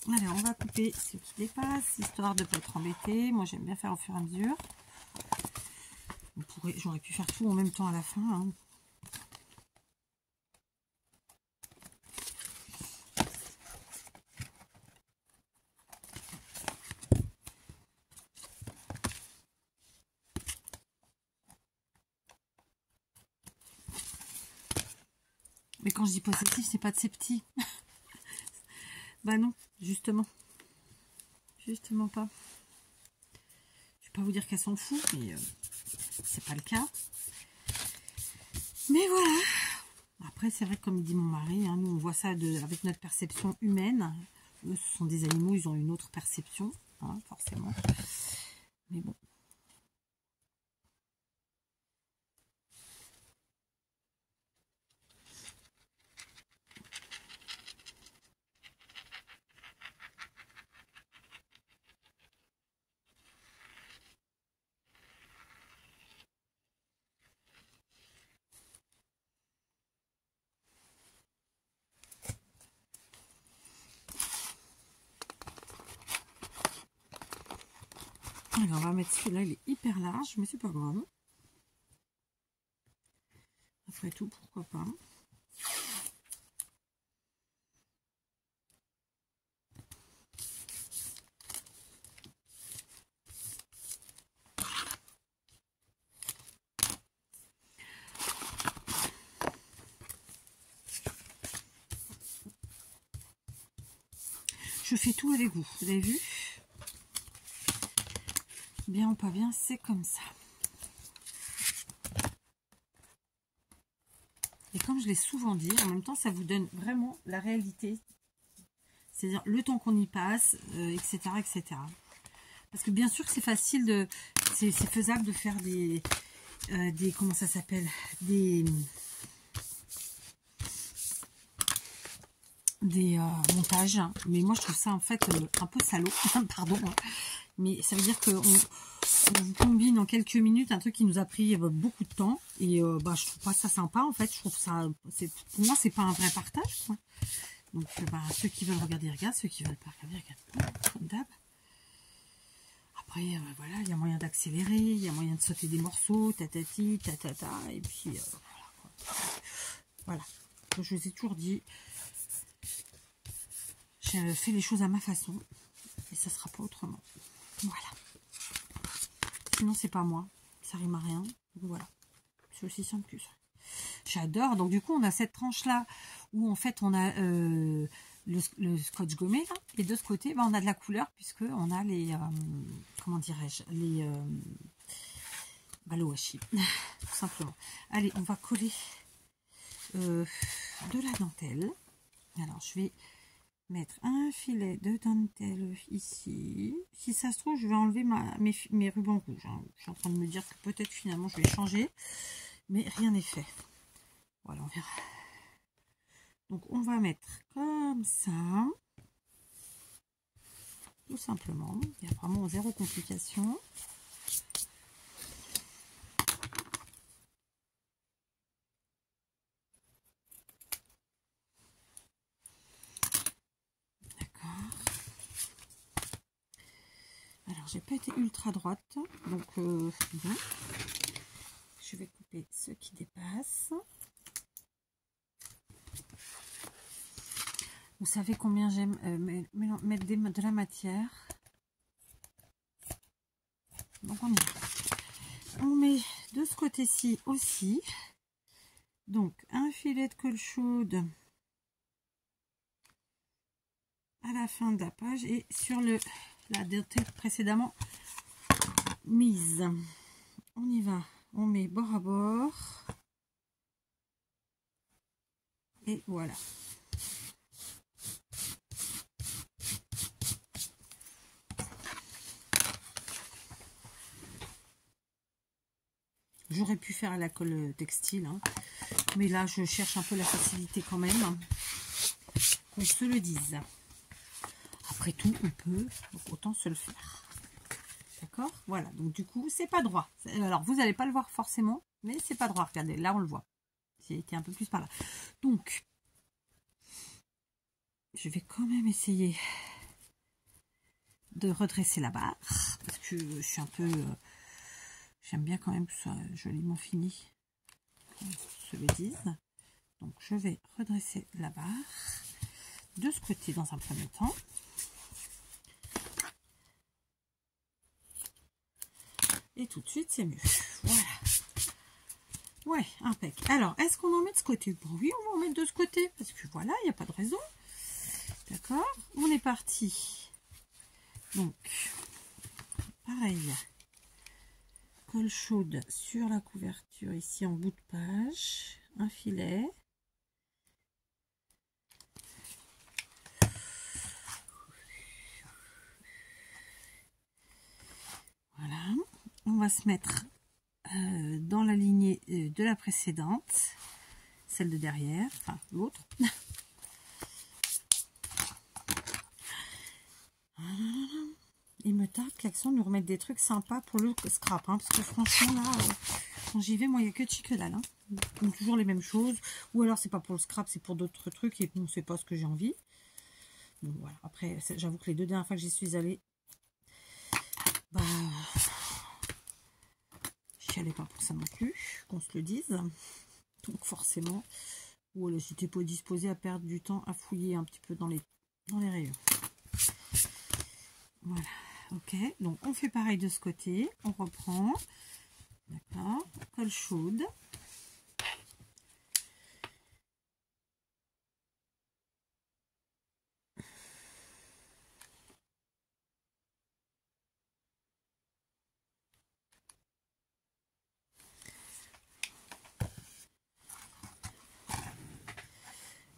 Allez, on va couper ce qui dépasse, histoire de ne pas être embêté. Moi, j'aime bien faire au fur et à mesure. J'aurais pu faire tout en même temps à la fin. Hein. Mais quand je dis possessif, c'est pas de ces petits. Bah non, justement. Justement pas. Je vais pas vous dire qu'elle s'en fout, mais c'est pas le cas. Mais voilà. Après, c'est vrai que comme dit mon mari, hein, nous on voit ça avec notre perception humaine. Eux, ce sont des animaux, ils ont une autre perception, hein, forcément. Mais bon. Allez, on va mettre celui-là, il est hyper large, mais c'est pas grave. Après tout, pourquoi pas. Je fais tout avec vous, vous avez vu? Bien ou pas bien, c'est comme ça. Et comme je l'ai souvent dit, en même temps, ça vous donne vraiment la réalité. C'est-à-dire le temps qu'on y passe, etc., etc. Parce que bien sûr que c'est facile de... C'est faisable de faire des comment ça s'appelle? Des montages. Mais moi, je trouve ça, en fait, un peu salaud. Pardon. Mais ça veut dire qu'on vous combine en quelques minutes un truc qui nous a pris beaucoup de temps. Et bah, je trouve pas ça sympa, en fait. Je trouve ça... Pour moi, c'est pas un vrai partage, quoi. Donc, bah, ceux qui veulent regarder, regardent. Ceux qui veulent pas regarder, regardent. Comme d'hab. Après, voilà, il y a moyen d'accélérer. Il y a moyen de sauter des morceaux. Tatati, tatata. Et puis, voilà, quoi. Voilà. Comme je vous ai toujours dit, je fais les choses à ma façon. Et ça sera pas autrement. Voilà. Sinon, c'est pas moi. Ça rime à rien. Donc, voilà. C'est aussi simple que ça. J'adore. Donc, du coup, on a cette tranche-là où, en fait, on a le scotch gommé. Là, et de ce côté, bah, on a de la couleur puisque on a les... comment dirais-je? Les... bah, le washi. Tout simplement. Allez, on va coller de la dentelle. Alors, je vais mettre un filet de dentelle ici. Si ça se trouve, je vais enlever mes rubans rouges. Hein. Je suis en train de me dire que peut-être finalement je vais changer. Mais rien n'est fait. Voilà, on verra. Donc on va mettre comme ça. Tout simplement. Il y a vraiment zéro complication. Alors, j'ai pas été ultra droite, donc bon. Je vais couper ce qui dépasse. Vous savez combien j'aime mettre de la matière. Donc on y va. On met de ce côté-ci aussi. Donc un filet de colle chaude à la fin de la page et sur la dentelle précédemment mise. On y va, on met bord à bord et voilà. J'aurais pu faire à la colle textile, hein, mais là je cherche un peu la facilité quand même, qu'on se le dise. Après tout, on peut, donc autant se le faire. D'accord? Voilà, donc du coup, c'est pas droit. Alors, vous n'allez pas le voir forcément, mais c'est pas droit. Regardez, là, on le voit. J'ai été un peu plus par là. Donc, je vais quand même essayer de redresser la barre, parce que je suis un peu... j'aime bien quand même que ce soit joliment fini, qu'on se le dise. Donc je vais redresser la barre de ce côté dans un premier temps. Et tout de suite c'est mieux. Voilà. Ouais, impec. Alors, est-ce qu'on en met de ce côté? Bon, oui, on va en mettre de ce côté, parce que voilà, il n'y a pas de raison. D'accord? On est parti. Donc, pareil. Colle chaude sur la couverture, ici en bout de page. Un filet. Voilà. On va se mettre dans la lignée de la précédente, celle de derrière, enfin l'autre. Il me tarde qu'Action nous remette des trucs sympas pour le scrap, hein, parce que franchement là, quand j'y vais, moi il n'y a que de chic que dalle, hein. Donc, toujours les mêmes choses, ou alors c'est pas pour le scrap, c'est pour d'autres trucs, et bon, c'est pas ce que j'ai envie. Bon voilà, après j'avoue que les 2 dernières fois que j'y suis allée, bah, j'y allais pas pour ça non plus, qu'on se le dise. Donc forcément, voilà, j'étais pas disposée à perdre du temps à fouiller un petit peu dans les rayons. Voilà, ok. Donc on fait pareil de ce côté, on reprend. D'accord, colle chaude.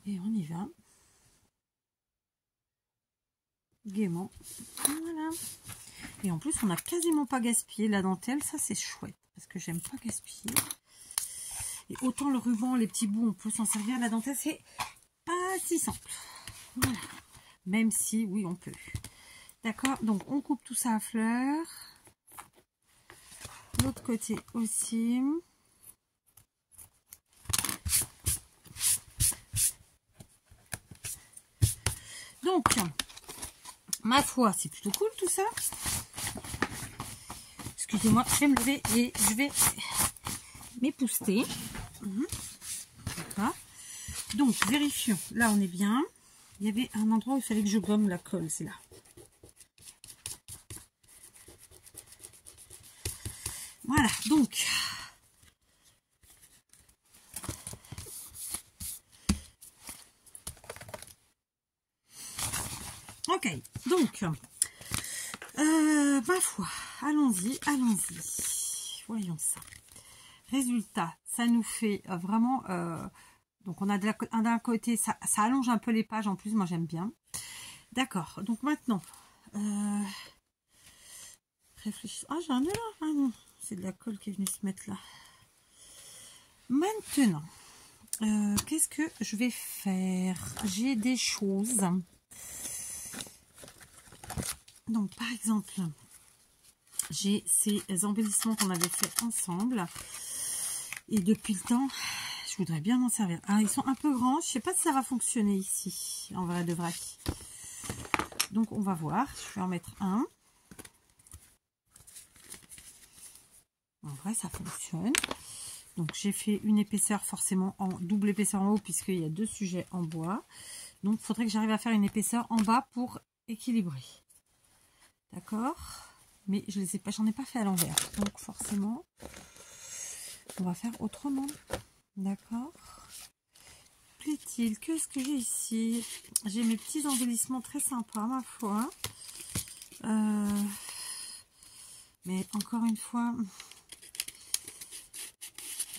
Et on y va. Gaiement. Voilà. Et en plus, on n'a quasiment pas gaspillé la dentelle. Ça, c'est chouette. Parce que j'aime pas gaspiller. Et autant le ruban, les petits bouts, on peut s'en servir. La dentelle, c'est pas si simple. Voilà. Même si, oui, on peut. D'accord. Donc, on coupe tout ça à fleurs. L'autre côté aussi. Donc, ma foi, c'est plutôt cool tout ça. Excusez-moi, je vais me lever et je vais m'épouster. D'accord. Donc, vérifions. Là, on est bien. Il y avait un endroit où il fallait que je gomme la colle, c'est là. Voilà, donc. Ok, donc. Ma foi, allons-y, allons-y. Voyons ça. Résultat, ça nous fait vraiment... donc, on a d'un côté, ça allonge un peu les pages en plus, moi j'aime bien. D'accord, donc maintenant... réfléchis. Ah, j'ai un nœud là. Ah non, c'est de la colle qui est venue se mettre là. Maintenant, qu'est-ce que je vais faire? J'ai des choses. Donc, par exemple, j'ai ces embellissements qu'on avait fait ensemble. Et depuis le temps, je voudrais bien m'en servir. Ah, ils sont un peu grands. Je ne sais pas si ça va fonctionner ici, en vrai de vrai. Donc, on va voir. Je vais en mettre un. En vrai, ça fonctionne. Donc, j'ai fait une épaisseur forcément en double épaisseur en haut, puisqu'il y a 2 sujets en bois. Donc, il faudrait que j'arrive à faire une épaisseur en bas pour équilibrer. D'accord? Mais je les ai pas, j'en ai pas fait à l'envers. Donc, forcément, on va faire autrement. D'accord? Plaît-il? Qu'est-ce que j'ai ici? J'ai mes petits embellissements très sympas, ma foi. Mais encore une fois,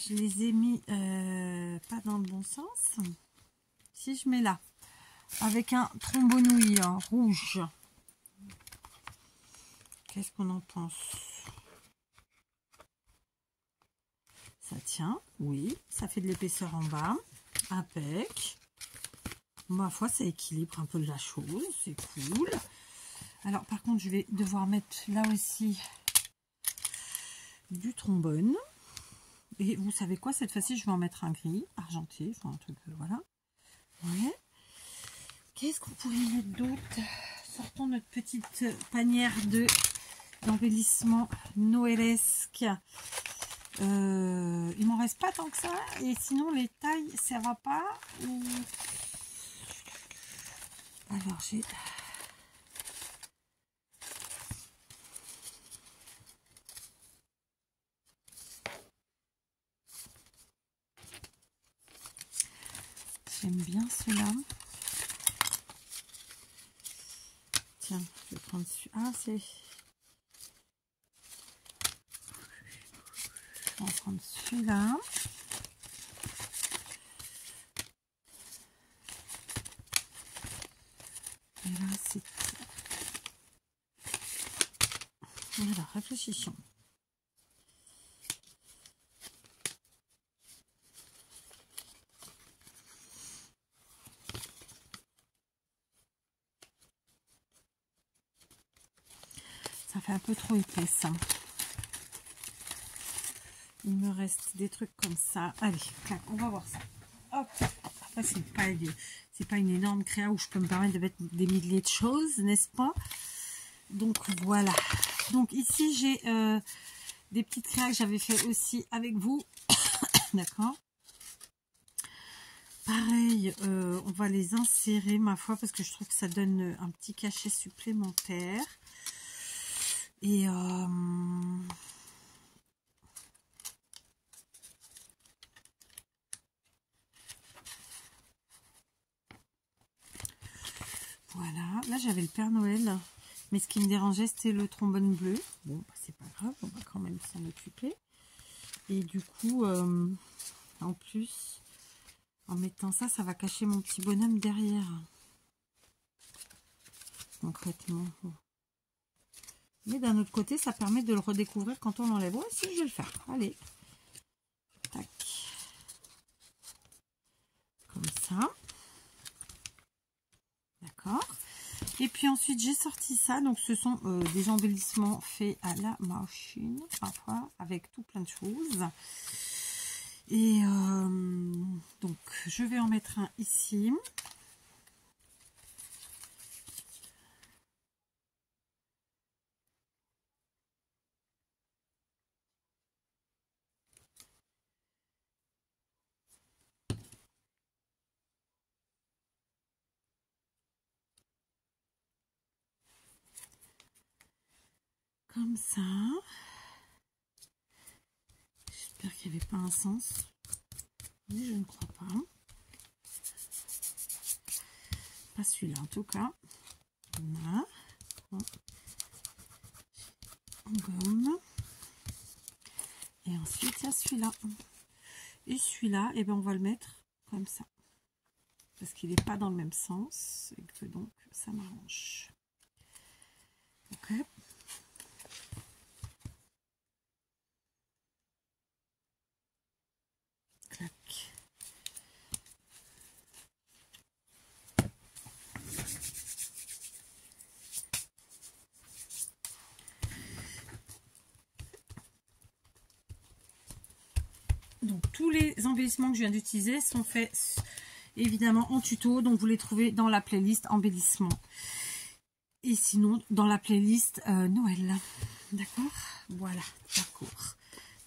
je les ai mis pas dans le bon sens. Si je mets là, avec un trombonouille rouge, qu'est-ce qu'on en pense? Ça tient, oui, ça fait de l'épaisseur en bas, impec. Ma foi, ça équilibre un peu la chose, c'est cool. Alors, par contre, je vais devoir mettre là aussi du trombone. Et vous savez quoi, cette fois-ci, je vais en mettre un gris, argenté, enfin un truc, voilà. Ouais. Qu'est-ce qu'on pourrait mettre d'autre? Sortons notre petite panière d'embellissement noëlesque. Il m'en reste pas tant que ça. Et sinon, les tailles, ça va pas. Alors, j'ai... J'aime bien cela. Tiens, je vais prendre celui. Ah, c'est... On va prendre celui-là. Et là, c'est... Voilà, réfléchissons. Ça fait un peu trop épaisse. Il me reste des trucs comme ça. Allez, clac, on va voir ça. Hop. Après, c'est pas une énorme créa où je peux me permettre de mettre des milliers de choses, n'est-ce pas? Donc voilà. Donc ici, j'ai des petites créas que j'avais fait aussi avec vous. D'accord. Pareil, on va les insérer, ma foi, parce que je trouve que ça donne un petit cachet supplémentaire. Et voilà, là j'avais le Père Noël, mais ce qui me dérangeait c'était le trombone bleu. Bon, bah, c'est pas grave, on va quand même s'en occuper. Et du coup, en plus, en mettant ça, ça va cacher mon petit bonhomme derrière. Concrètement. Mais d'un autre côté, ça permet de le redécouvrir quand on l'enlève. Ouais, si, je vais le faire. Allez. Tac. Comme ça. D'accord. Et puis ensuite, j'ai sorti ça. Donc, ce sont des embellissements faits à la machine, parfois, avec tout plein de choses. Et donc, je vais en mettre un ici. Comme ça. J'espère qu'il n'y avait pas un sens. Mais je ne crois pas. Pas celui-là en tout cas. Voilà. On gomme. Et ensuite, il y a celui-là. Et celui-là, eh ben, on va le mettre comme ça. Parce qu'il n'est pas dans le même sens. Et que donc, ça m'arrange. Ok. Clac. Donc, tous les embellissements que je viens d'utiliser sont faits évidemment en tuto. Donc, vous les trouvez dans la playlist embellissement. Et sinon, dans la playlist Noël. D'accord? Voilà, d'accord.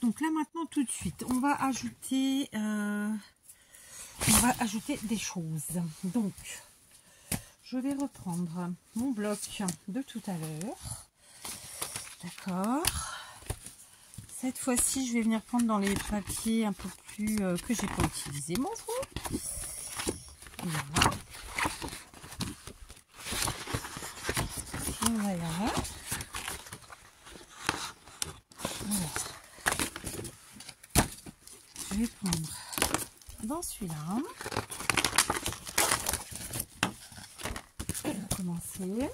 Donc là, maintenant, tout de suite, on va ajouter des choses. Donc, je vais reprendre mon bloc de tout à l'heure. D'accord. Cette fois-ci, je vais venir prendre dans les papiers un peu plus que j'ai pas utilisé, m'en fous. Voilà. Voilà. Voilà. Je vais prendre dans celui-là. Je vais commencer.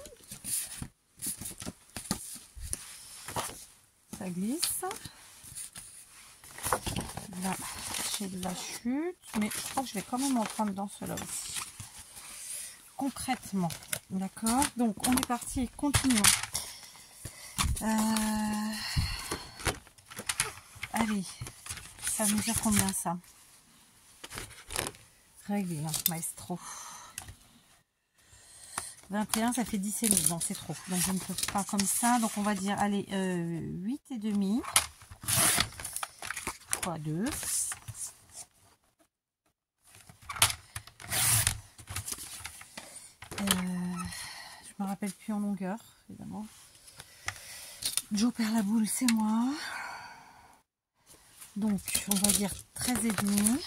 Ça glisse. Là, j'ai de la chute, mais je crois que je vais quand même en prendre dans cela aussi. Concrètement, d'accord. Donc, on est parti, continuons. Allez, ça veut dire combien ça? Règle, maestro. 21, ça fait 10 et demi. Non, c'est trop. Donc, je ne peux pas comme ça. Donc, on va dire, allez, 8 et demi. Fois 2. Je me rappelle plus en longueur, évidemment. Joe perd la boule, c'est moi. Donc, on va dire 13 et demi.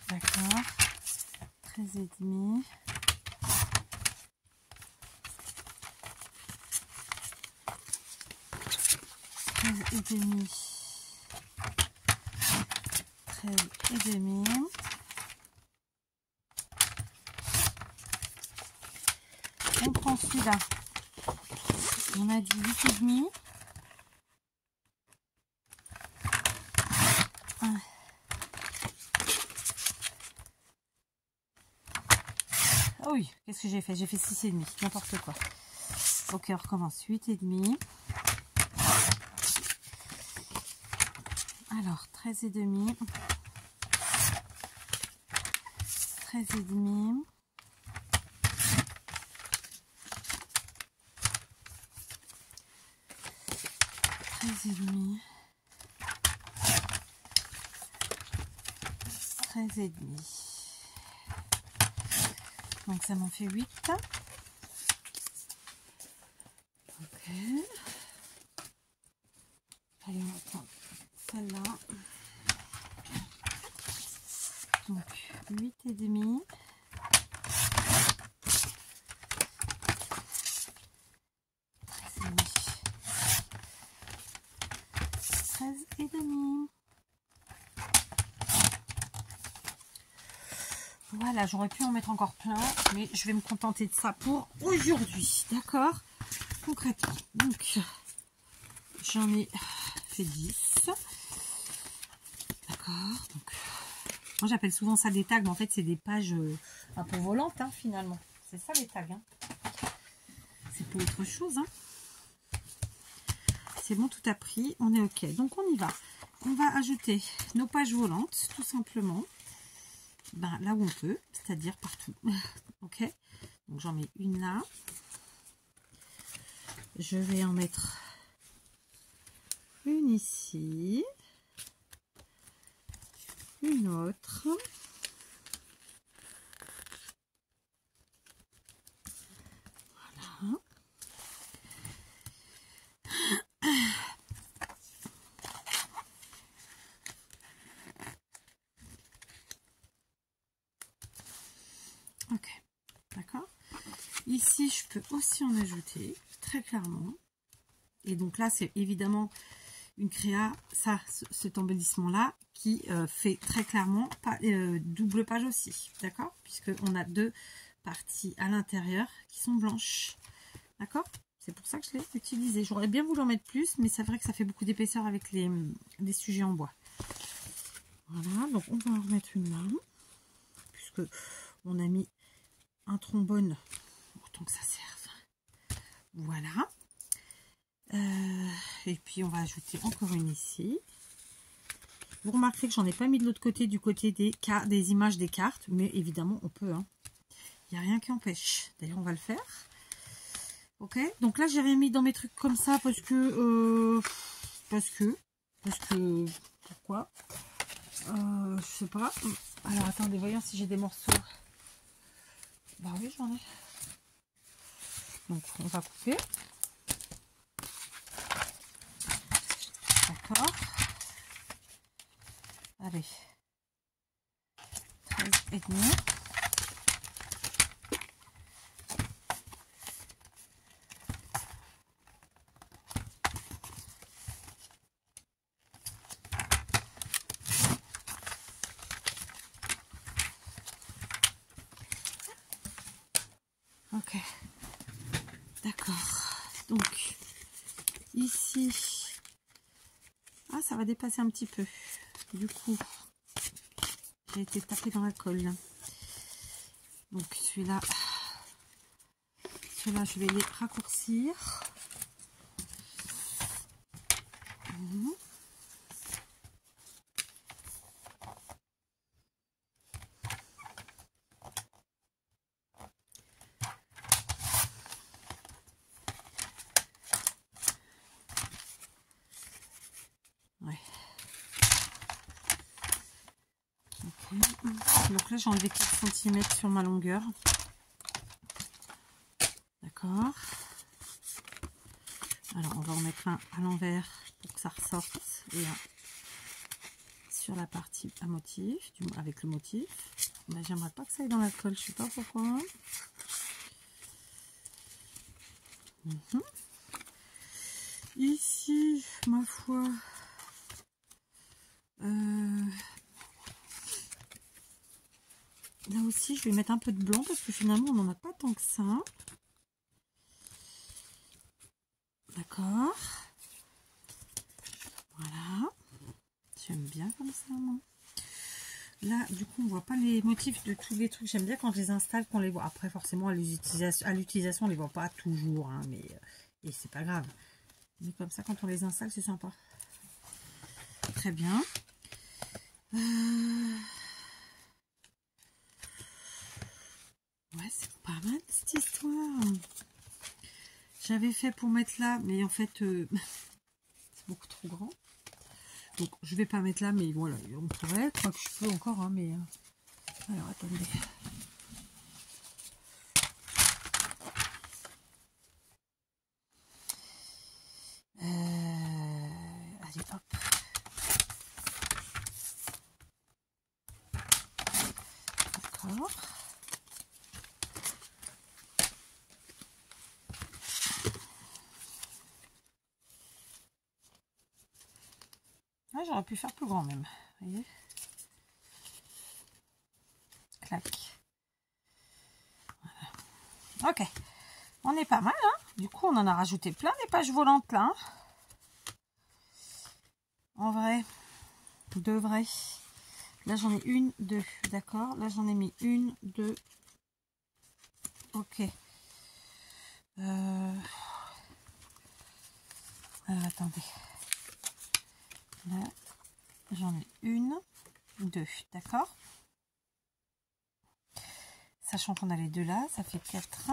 D'accord. 13 et demi. 13 et demi. 13 et demi. On prend celui-là. On a du 8 et demi. Ah oui, qu'est-ce que j'ai fait? J'ai fait 6 et demi, n'importe quoi. Ok, on recommence. 8 et demi. Alors, 13 et demi. 13 et demi. 13 et demi. 13 et demi. Donc ça m'en fait 8. Ok. Allez, on va prendre celle-là. Donc 8 et demi. 13 et demi. Voilà, j'aurais pu en mettre encore plein, mais je vais me contenter de ça pour aujourd'hui, d'accord? Concrètement, donc j'en ai fait 10, d'accord? Donc, moi j'appelle souvent ça des tags, mais en fait c'est des pages un peu volantes, hein, finalement. C'est ça les tags, hein. C'est pas autre chose, hein. C'est bon, tout a pris, on est ok. Donc on y va. On va ajouter nos pages volantes, tout simplement. Ben, là où on peut, c'est-à-dire partout. Ok, donc j'en mets une là. Je vais en mettre une ici, une autre. Voilà. Ok, d'accord. Ici, je peux aussi en ajouter, très clairement. Et donc là, c'est évidemment une créa, ça, cet embellissement-là, qui fait très clairement double page aussi, d'accord? Puisqu'on a deux parties à l'intérieur qui sont blanches, d'accord? C'est pour ça que je l'ai utilisé. J'aurais bien voulu en mettre plus, mais c'est vrai que ça fait beaucoup d'épaisseur avec les sujets en bois. Voilà, donc on va en remettre une là, puisque on a mis un trombone, autant que ça serve. Voilà. Et puis on va ajouter encore une ici. Vous remarquerez que j'en ai pas mis de l'autre côté, du côté des images des cartes, mais évidemment on peut, hein. Il n'y a rien qui empêche. D'ailleurs on va le faire. Ok, donc là j'ai rien mis dans mes trucs comme ça parce que pourquoi, je sais pas. Alors attendez, voyons si j'ai des morceaux. Bah oui, j'en ai. Donc on va couper. D'accord. Allez. 13 et demi. Ok. D'accord. Donc ici. Ah, ça va dépasser un petit peu. Du coup, j'ai été tapé dans la colle. Donc celui-là, je vais les raccourcir. Donc là, j'ai enlevé 4 cm sur ma longueur. D'accord. Alors, on va en mettre un à l'envers pour que ça ressorte. Et un sur la partie à motif, avec le motif. Mais j'aimerais pas que ça aille dans la colle, je sais pas pourquoi. Ici, ma foi, là aussi, je vais mettre un peu de blanc parce que finalement, on n'en a pas tant que ça. D'accord. Voilà. J'aime bien comme ça, moi. Là, du coup, on voit pas les motifs de tous les trucs. J'aime bien quand je les installe, qu'on les voit. Après, forcément, à l'utilisation, on les voit pas toujours, hein, mais et c'est pas grave. Mais comme ça, quand on les installe, c'est sympa. Très bien. Ouais, c'est pas mal cette histoire. J'avais fait pour mettre là, mais en fait, c'est beaucoup trop grand. Donc, je vais pas mettre là, mais voilà, on pourrait. Je crois que je peux encore, hein, mais... Alors, attendez. Allez, hop. D'accord. Ah, j'aurais pu faire plus grand même. Vous voyez? Clac. Voilà. Ok. On est pas mal, hein. Du coup, on en a rajouté plein des pages volantes là. Hein. En vrai, de vrai. Là, j'en ai une, deux. D'accord. Là, j'en ai mis une, deux. Ok. Attendez. Là, j'en ai une, deux. D'accord. Sachant qu'on a les deux là, ça fait 4.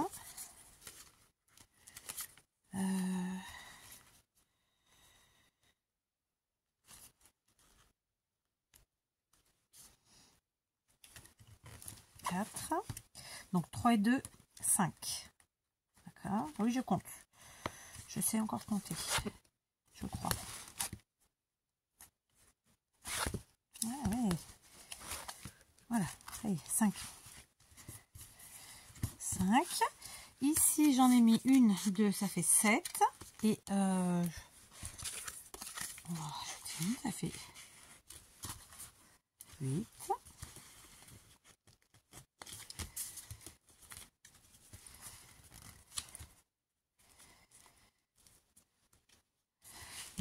4. Donc 3 et 2, 5. D'accord. Oui, je compte. Je sais encore compter. Je crois. Ah, ouais. Voilà. Ça y est, 5. 5. Ici, j'en ai mis une, 2, ça fait 7. Et on va rajouter une, ça fait 8.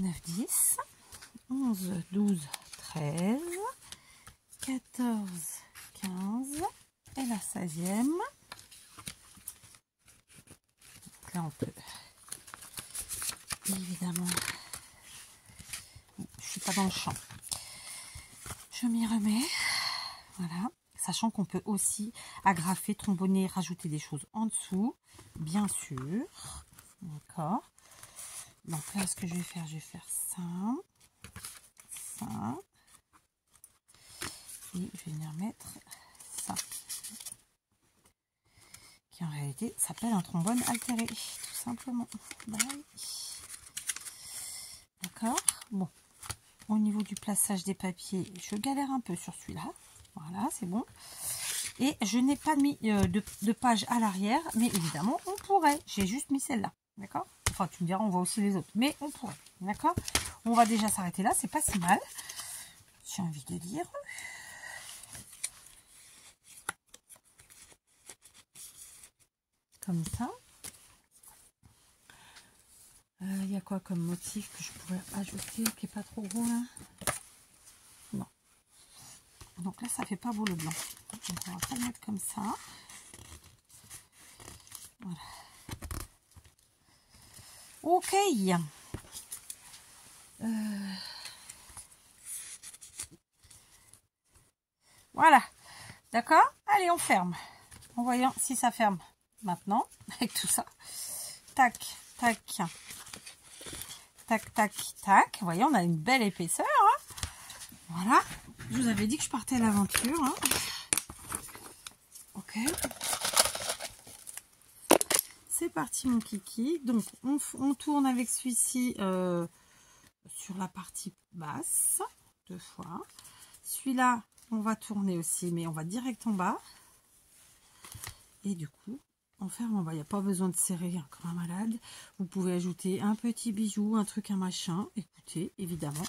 9, 10, 11, 12, 13, 14, 15 et la 16e. Donc là, on peut évidemment... Je suis pas dans le champ. Je m'y remets. Voilà. Sachant qu'on peut aussi agrafer, trombonner, rajouter des choses en dessous. Bien sûr. D'accord. Donc là, ce que je vais faire ça. Ça. Et je vais venir mettre ça. Qui en réalité s'appelle un trombone altéré. Tout simplement. Bye. D'accord. Bon. Au niveau du plaçage des papiers, je galère un peu sur celui-là. Voilà, c'est bon. Et je n'ai pas mis de page à l'arrière, mais évidemment, on pourrait. J'ai juste mis celle-là. D'accord? Enfin, tu me diras, on voit aussi les autres. Mais on pourrait. D'accord? On va déjà s'arrêter là. C'est pas si mal. J'ai envie de dire. Comme ça. Il y a quoi comme motif que je pourrais ajouter qui n'est pas trop gros là? Non. Donc là, ça fait pas beau le blanc. Donc on va pas le mettre comme ça. Voilà. Ok. Voilà. D'accord? Allez, on ferme. En voyant si ça ferme maintenant, avec tout ça. Tac, tac. Tac, tac, tac. Vous voyez, on a une belle épaisseur. Hein, voilà. Je vous avais dit que je partais à l'aventure. Hein. Ok. C'est parti mon kiki. Donc on tourne avec celui-ci sur la partie basse, 2 fois. Celui-là, on va tourner aussi, mais on va direct en bas. Et du coup, on ferme en bas. Il n'y a pas besoin de serrer comme un malade. Vous pouvez ajouter un petit bijou, un truc, un machin. Écoutez, évidemment,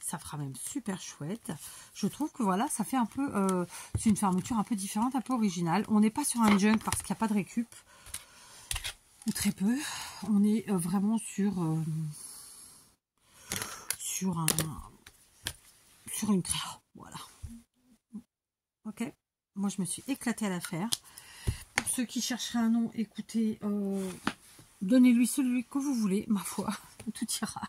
ça fera même super chouette. Je trouve que voilà, ça fait un peu... c'est une fermeture un peu différente, un peu originale. On n'est pas sur un junk parce qu'il n'y a pas de récup. Ou très peu. On est vraiment sur une créa. Voilà. Ok. Moi, je me suis éclatée à la faire. Pour ceux qui chercheraient un nom, écoutez, donnez-lui celui que vous voulez, ma foi. Tout ira.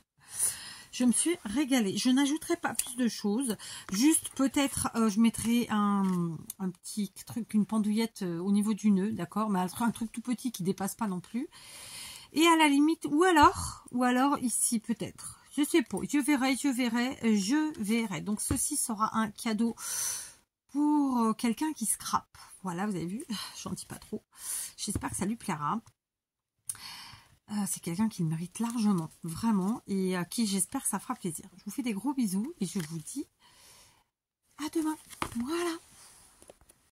Je me suis régalée. Je n'ajouterai pas plus de choses. Juste peut-être je mettrai un petit truc, une pendouillette au niveau du nœud, d'accord, mais un truc tout petit qui dépasse pas non plus. Et à la limite, ou alors ici peut-être. Je sais pas, je verrai. Donc ceci sera un cadeau pour quelqu'un qui scrape. Voilà, vous avez vu, j'en dis pas trop. J'espère que ça lui plaira. C'est quelqu'un qui le mérite largement, vraiment, et à qui j'espère que ça fera plaisir. Je vous fais des gros bisous et je vous dis à demain. Voilà.